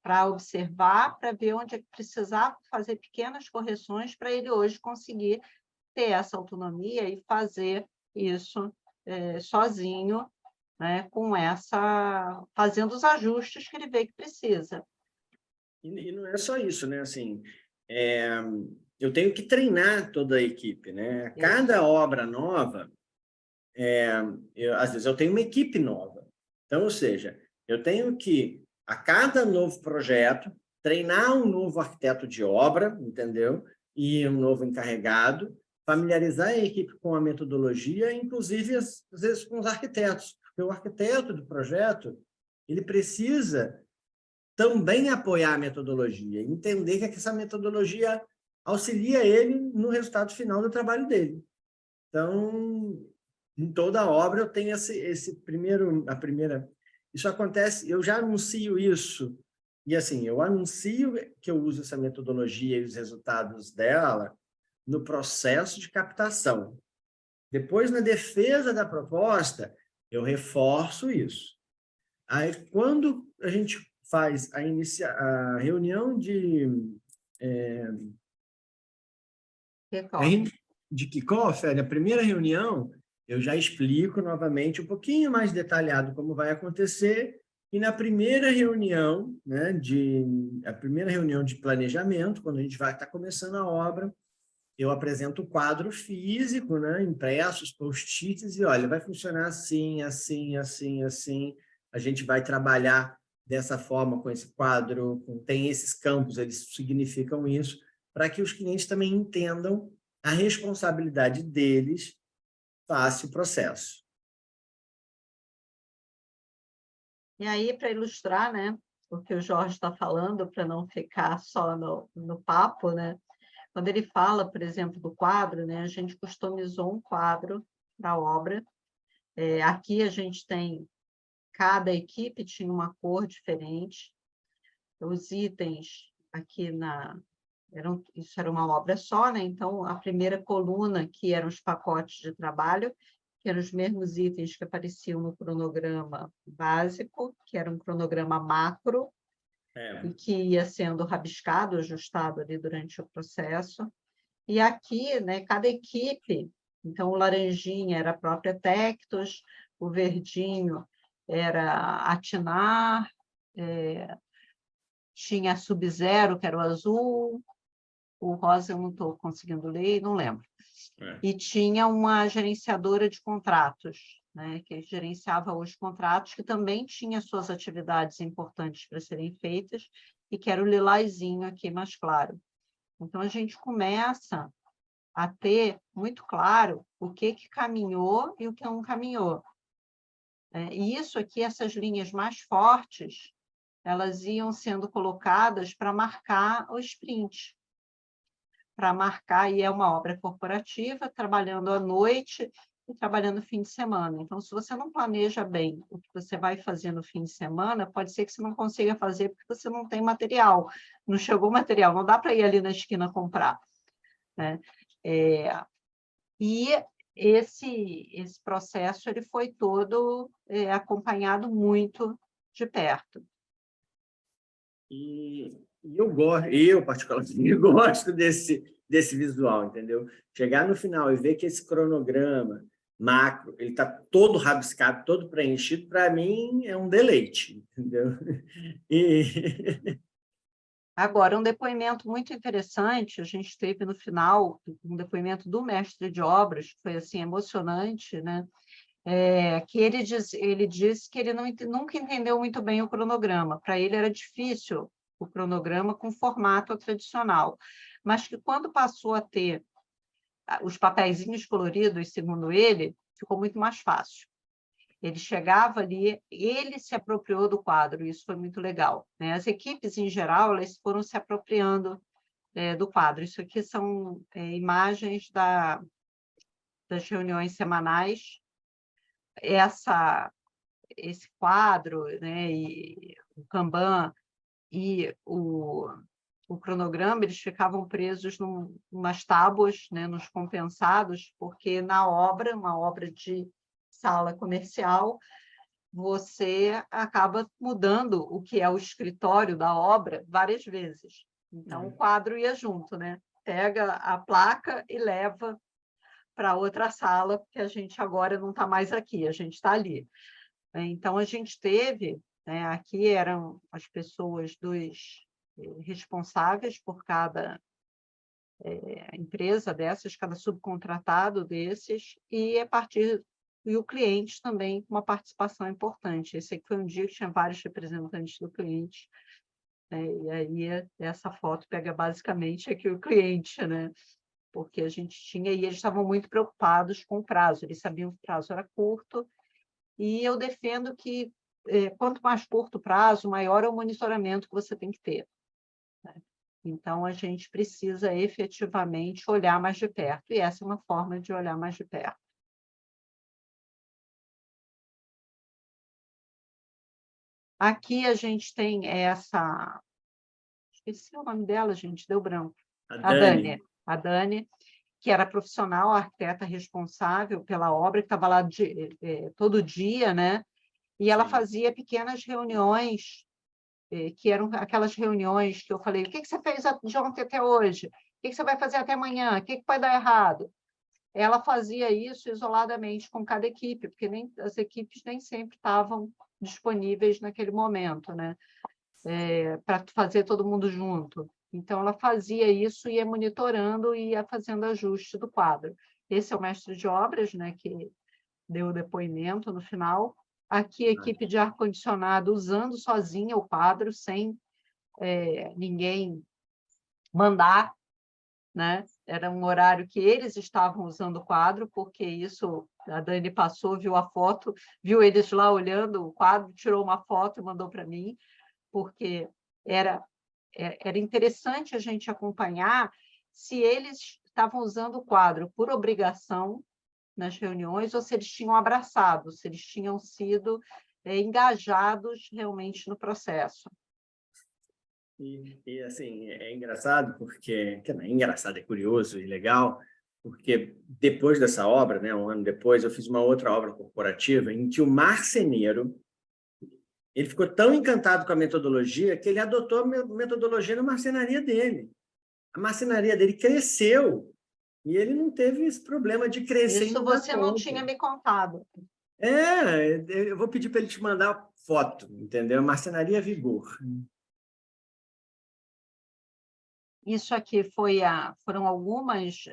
para observar, para ver onde é que precisava fazer pequenas correções para ele hoje conseguir ter essa autonomia e fazer isso sozinho, né? Fazendo os ajustes que ele vê que precisa. E não é só isso, né? Assim, eu tenho que treinar toda a equipe, né? Cada obra nova, às vezes eu tenho uma equipe nova. Então, ou seja, eu tenho que, a cada novo projeto, treinar um novo arquiteto de obra, entendeu? E um novo encarregado, familiarizar a equipe com a metodologia, inclusive, às vezes, com os arquitetos. Porque o arquiteto do projeto, ele precisa também apoiar a metodologia, entender que essa metodologia auxilia ele no resultado final do trabalho dele. Então, em toda a obra eu tenho a primeira... Isso acontece, eu já anuncio isso, e assim, eu anuncio que eu uso essa metodologia e os resultados dela no processo de captação. Depois, na defesa da proposta, eu reforço isso. Aí, quando a gente faz a reunião de kickoff, a primeira reunião, eu já explico novamente um pouquinho mais detalhado como vai acontecer, e na primeira reunião, né, a primeira reunião de planejamento, quando a gente vai estar começando a obra, eu apresento o quadro físico, né, impressos, post-its, e olha, vai funcionar assim, assim, assim, assim, a gente vai trabalhar dessa forma com esse quadro, tem esses campos, eles significam isso, para que os clientes também entendam a responsabilidade deles face o processo. E aí, para ilustrar, né, o que o Jorge está falando, para não ficar só no papo, né, quando ele fala, por exemplo, do quadro, né, a gente customizou um quadro para a obra. Aqui a gente tem, cada equipe tinha uma cor diferente. Os itens aqui isso era uma obra só, né? Então, a primeira coluna, que eram os pacotes de trabalho, que eram os mesmos itens que apareciam no cronograma básico, que era um cronograma macro, e que ia sendo rabiscado, ajustado ali durante o processo. E aqui, né, cada equipe, então o laranjinha era a própria Tectos, o verdinho era Atinar, tinha a Sub-Zero, que era o azul, o rosa eu não estou conseguindo ler, não lembro. E tinha uma gerenciadora de contratos, né, que gerenciava os contratos, que também tinha suas atividades importantes para serem feitas, e que era o lilazinho aqui mais claro. Então, a gente começa a ter muito claro o que caminhou e o que não caminhou. E isso aqui, essas linhas mais fortes, elas iam sendo colocadas para marcar o sprint, para marcar, e é uma obra corporativa, trabalhando à noite e trabalhando fim de semana. Então, se você não planeja bem o que você vai fazer no fim de semana, pode ser que você não consiga fazer porque você não tem material, não chegou material, não dá para ir ali na esquina comprar, né? E esse processo ele foi todo acompanhado muito de perto. E eu particularmente gosto desse visual, entendeu? Chegar no final e ver que esse cronograma macro, ele está todo rabiscado, todo preenchido, para mim é um deleite, entendeu? Agora, um depoimento muito interessante, a gente teve no final um depoimento do mestre de obras, que foi assim, emocionante, né? Que ele disse que ele nunca entendeu muito bem o cronograma. Para ele era difícil o cronograma com formato tradicional, mas que quando passou a ter os papeizinhos coloridos, segundo ele, ficou muito mais fácil. Ele chegava ali, ele se apropriou do quadro, isso foi muito legal, né? As equipes, em geral, elas foram se apropriando do quadro. Isso aqui são imagens das reuniões semanais. Esse quadro, né, e o Kanban e o cronograma, eles ficavam presos umas tábuas, né, nos compensados, porque na obra, uma obra de sala comercial, você acaba mudando o que é o escritório da obra várias vezes. Então, o quadro ia junto, né? Pega a placa e leva para outra sala, porque a gente agora não está mais aqui, a gente está ali. Então, a gente teve, né, aqui eram as pessoas dos responsáveis por cada empresa dessas, cada subcontratado desses, e o cliente também com uma participação importante. Esse aqui foi um dia que tinha vários representantes do cliente, e aí essa foto pega basicamente aqui o cliente, né? Porque a gente tinha, e eles estavam muito preocupados com o prazo, eles sabiam que o prazo era curto, e eu defendo que quanto mais curto o prazo, maior é o monitoramento que você tem que ter, né? Então, a gente precisa efetivamente olhar mais de perto, e essa é uma forma de olhar mais de perto. Aqui a gente tem essa... Esqueci o nome dela, gente, deu branco. A Dani, que era profissional, arquiteta responsável pela obra, que estava lá todo dia, né? E ela fazia pequenas reuniões, que eram aquelas reuniões que eu falei, o que você fez de ontem até hoje? O que você vai fazer até amanhã? O que vai dar errado? Ela fazia isso isoladamente com cada equipe, porque as equipes nem sempre estavam disponíveis naquele momento, né? Para fazer todo mundo junto. Então, ela fazia isso, ia monitorando e ia fazendo ajuste do quadro. Esse é o mestre de obras, né, que deu o depoimento no final. Aqui, a equipe de ar-condicionado usando sozinha o quadro, sem ninguém mandar, né? Era um horário que eles estavam usando o quadro, porque isso, a Dani passou, viu a foto, viu eles lá olhando o quadro, tirou uma foto e mandou para mim, porque era interessante a gente acompanhar se eles estavam usando o quadro por obrigação nas reuniões ou se eles tinham abraçado, se eles tinham sido engajados realmente no processo. E assim, é engraçado porque... Não é engraçado, é curioso e legal, porque depois dessa obra, né, um ano depois, eu fiz uma outra obra corporativa em que o marceneiro ele ficou tão encantado com a metodologia que ele adotou a metodologia na marcenaria dele. A marcenaria dele cresceu e ele não teve esse problema de crescer. Isso você não tinha me contado. Eu vou pedir para ele te mandar foto, entendeu? Marcenaria Vigor. Isso aqui foram algumas...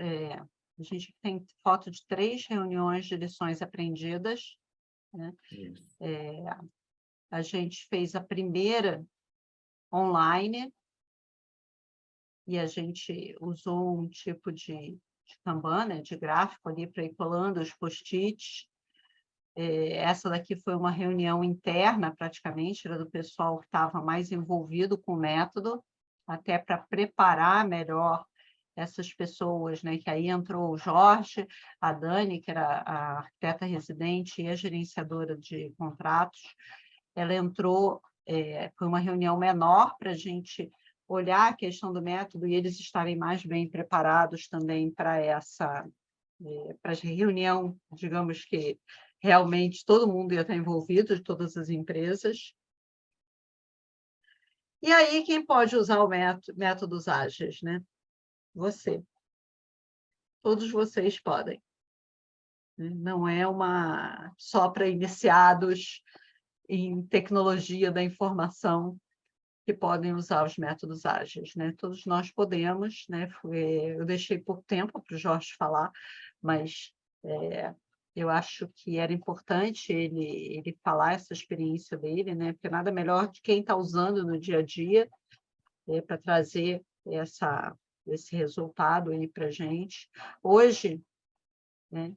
a gente tem foto de 3 reuniões de lições aprendidas, né? Isso. A gente fez a primeira online e a gente usou um tipo de Kanban, né, de gráfico ali para ir colando os post-its. Essa daqui foi uma reunião interna, praticamente, era do pessoal que estava mais envolvido com o método, até para preparar melhor essas pessoas, né? Que aí entrou o Jorge, a Dani, que era a arquiteta residente e a gerenciadora de contratos. Ela entrou, foi uma reunião menor para a gente olhar a questão do método e eles estarem mais bem preparados também para essa para a reunião, digamos que realmente todo mundo ia estar envolvido, de todas as empresas. E aí, quem pode usar o métodos ágeis, né? Você. Todos vocês podem. Não é só para iniciados em tecnologia da informação que podem usar os métodos ágeis, né? Todos nós podemos, né? Eu deixei pouco tempo para o Jorge falar, mas eu acho que era importante ele falar essa experiência dele, né? Porque nada melhor de quem está usando no dia a dia para trazer esse resultado aí para a gente. Hoje, né?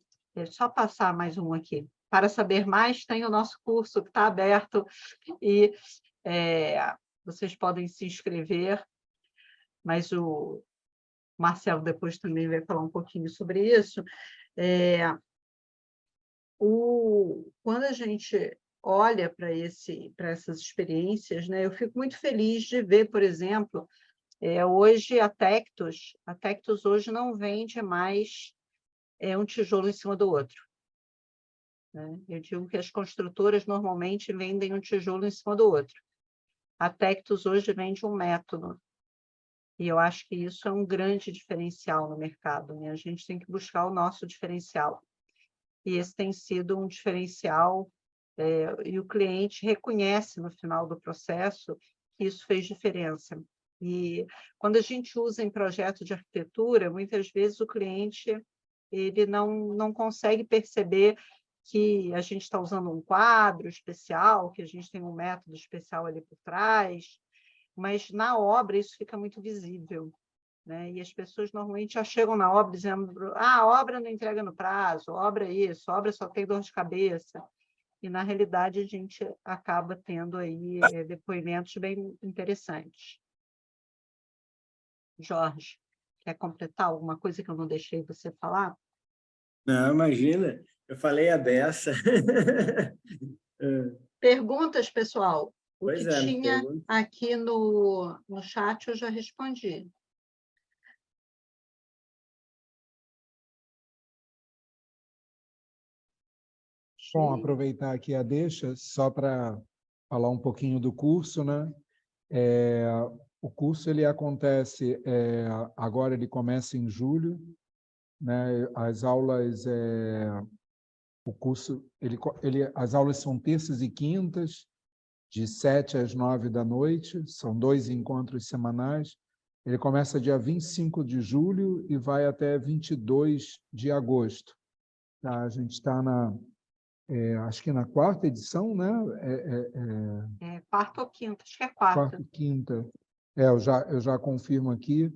Só passar mais um aqui. Para saber mais, tem o nosso curso que está aberto e vocês podem se inscrever, mas o Marcelo depois também vai falar um pouquinho sobre isso. Quando a gente olha para essas experiências, né, eu fico muito feliz de ver, por exemplo, hoje a Tectus hoje não vende mais um tijolo em cima do outro. Né? Eu digo que as construtoras normalmente vendem um tijolo em cima do outro. A Tectus hoje vende um método. E eu acho que isso é um grande diferencial no mercado, né? A gente tem que buscar o nosso diferencial. E esse tem sido um diferencial, e o cliente reconhece no final do processo que isso fez diferença. E quando a gente usa em projeto de arquitetura, muitas vezes o cliente ele não consegue perceber que a gente está usando um quadro especial, que a gente tem um método especial ali por trás, mas na obra isso fica muito visível. Né? E as pessoas normalmente já chegam na obra dizendo a obra não entrega no prazo, obra é isso, obra só tem dor de cabeça. E, na realidade, a gente acaba tendo aí depoimentos bem interessantes. Jorge, quer completar alguma coisa que eu não deixei você falar? Não, imagina, eu falei a beça. Perguntas, pessoal? O Pois que é, tinha pergunta. aqui no chat eu já respondi. Bom, aproveitar aqui a deixa, só para falar um pouquinho do curso, né? O curso ele acontece, agora ele começa em julho, né? As aulas, o curso, as aulas são terças e quintas, de 7 às 9 da noite, são 2 encontros semanais. Ele começa dia 25 de julho e vai até 22 de agosto. Tá? A gente está acho que na quarta edição, né? Quarta ou quinta? Acho que é quarta. Quarta e quinta. Eu já confirmo aqui.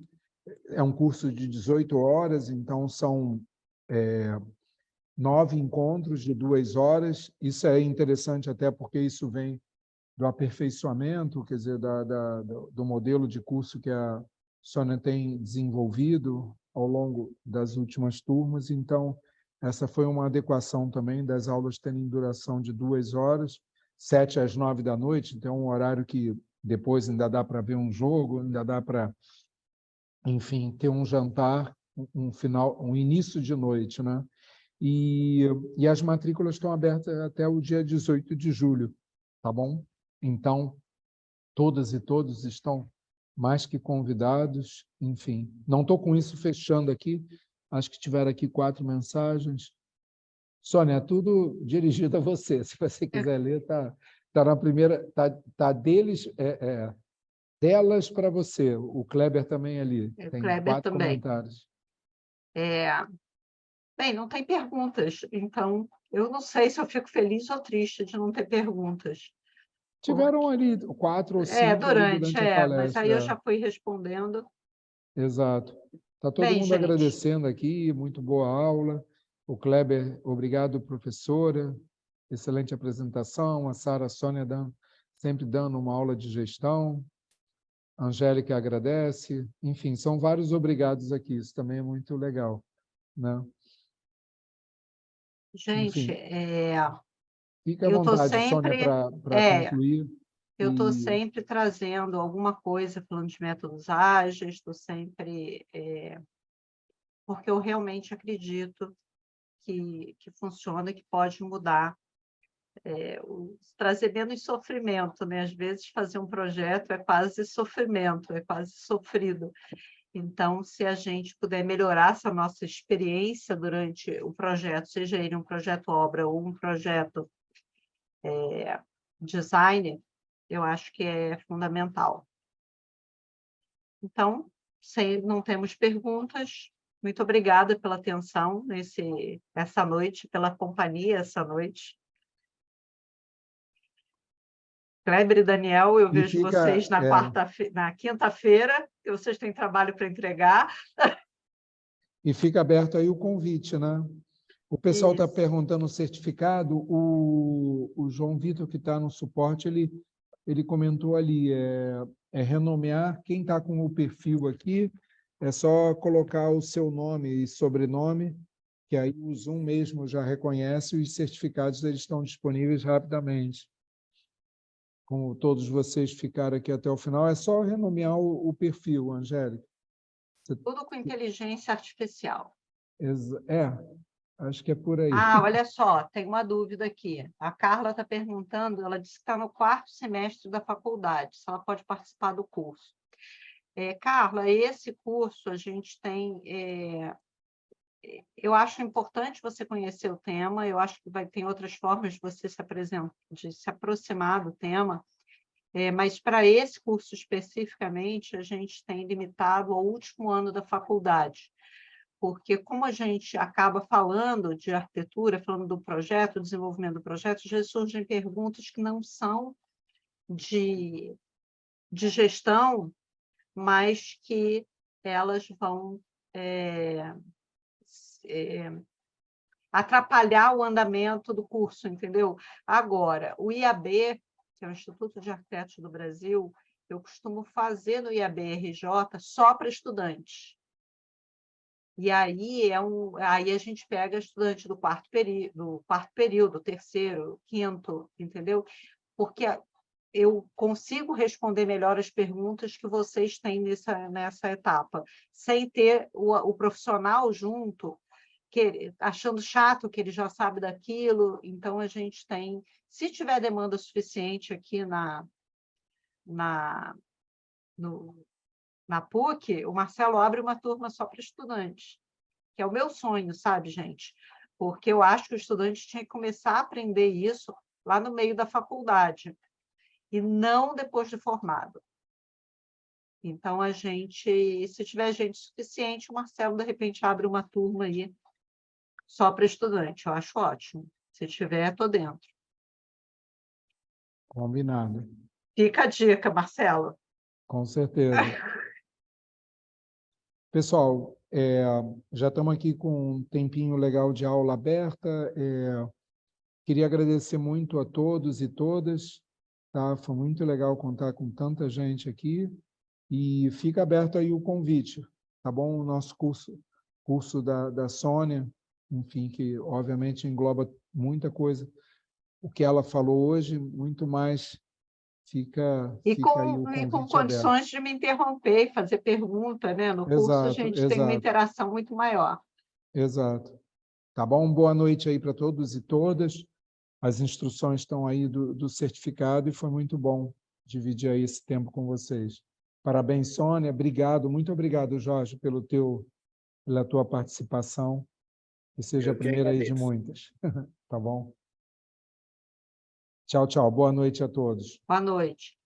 É um curso de 18 horas, então são 9 encontros de 2 horas. Isso é interessante até porque isso vem do aperfeiçoamento, quer dizer, do modelo de curso que a Sônia tem desenvolvido ao longo das últimas turmas. Então, essa foi uma adequação também das aulas terem duração de 2 horas, 7 às 9 da noite, então um horário que depois ainda dá para ver um jogo, ainda dá para, enfim, ter um jantar, um início de noite, né? E as matrículas estão abertas até o dia 18 de julho, tá bom? Então, todas e todos estão mais que convidados, enfim. Não estou com isso fechando aqui, acho que tiveram aqui 4 mensagens. Sônia, é tudo dirigido a você, se você quiser ler, tá na primeira, tá delas para você, o Kleber também ali, tem Kleber 4 também. comentários. Bem, não tem perguntas, então Eu não sei se eu fico feliz ou triste de não ter perguntas. Tiveram ali 4 ou 5 ali durante a Mas aí eu palestra. já fui respondendo. Exato. Está todo Bem, mundo gente, agradecendo aqui, muito boa aula. O Kleber, obrigado, professora. Excelente apresentação. A Sara, a Sônia sempre dando uma aula de gestão. A Angélica agradece. Enfim, são vários obrigados aqui. Isso também é muito legal, né? gente, Enfim, fica à eu estou vontade, Sônia, sempre, para concluir. eu estou sempre trazendo alguma coisa falando de métodos ágeis, estou sempre, porque eu realmente acredito que funciona, que pode mudar, trazer menos sofrimento, né? Às vezes fazer um projeto é quase sofrimento, é quase sofrido. Então, se a gente puder melhorar essa nossa experiência durante o projeto, seja ele um projeto obra ou um projeto design, eu acho que é fundamental. Então, se não temos perguntas, muito obrigada pela atenção essa noite, pela companhia essa noite. Kleber e Daniel, eu vejo vocês na quinta-feira, que vocês têm trabalho para entregar. E fica aberto aí o convite, né? O pessoal está Isso. perguntando o certificado. O João Vitor, que está no suporte, ele comentou ali, renomear. Quem está com o perfil aqui, é só colocar o seu nome e sobrenome, que aí o Zoom mesmo já reconhece, e os certificados eles estão disponíveis rapidamente. Como todos vocês ficaram aqui até o final, é só renomear o perfil, Angélica. Tudo com inteligência artificial. Acho que é por aí. Olha só, tem uma dúvida aqui. A Carla está perguntando, ela disse que está no 4º semestre da faculdade, se ela pode participar do curso. Carla, esse curso a gente tem... eu acho importante você conhecer o tem acho que ter outras formas de você de se aproximar do tema, mas para esse curso especificamente, a gente tem limitado ao último ano da faculdade, porque como a gente acaba falando de arquitetura, falando do projeto, desenvolvimento do projeto, já surgem perguntas que não são de gestão, mas que elas vão atrapalhar o andamento do curso, entendeu? Agora, o IAB, que é o Instituto de Arquitetos do Brasil, eu costumo fazer no IAB-RJ só para estudantes. E aí, aí a gente pega estudante do quarto período, terceiro, quinto, entendeu? Porque eu consigo responder melhor as perguntas que vocês têm nessa etapa, sem ter o profissional junto, achando chato que ele já sabe daquilo. Então, a gente tem, se tiver demanda suficiente aqui na PUC, o Marcelo abre uma turma só para estudantes, que é o meu sonho, sabe, gente? Porque eu acho que o estudante tinha que começar a aprender isso lá no meio da faculdade, e não depois de formado. Então, se tiver gente suficiente, o Marcelo, de repente, abre uma turma aí só para estudante. Eu acho ótimo. Se tiver, estou dentro. Combinado. Fica a dica, Marcelo. Com certeza. Pessoal, já estamos aqui com um tempinho legal de aula aberta. Queria agradecer muito a todos e todas. Tá? Foi muito legal contar com tanta gente aqui. E fica aberto aí o convite, tá bom? O nosso curso da Sônia, enfim, que obviamente engloba muita coisa. O que ela falou hoje, muito mais, fica aí o convite com condições aberto. de me interromper e fazer pergunta, né? No curso a gente tem uma interação muito maior. Exato. Tá bom? Boa noite aí para todos e todas. As instruções estão aí do certificado e foi muito bom dividir aí esse tempo com vocês. Parabéns, Sônia. Obrigado, muito obrigado, Jorge, pela tua participação. Que seja a primeira aí de muitas. Tá bom? Tchau, tchau. Boa noite a todos. Boa noite.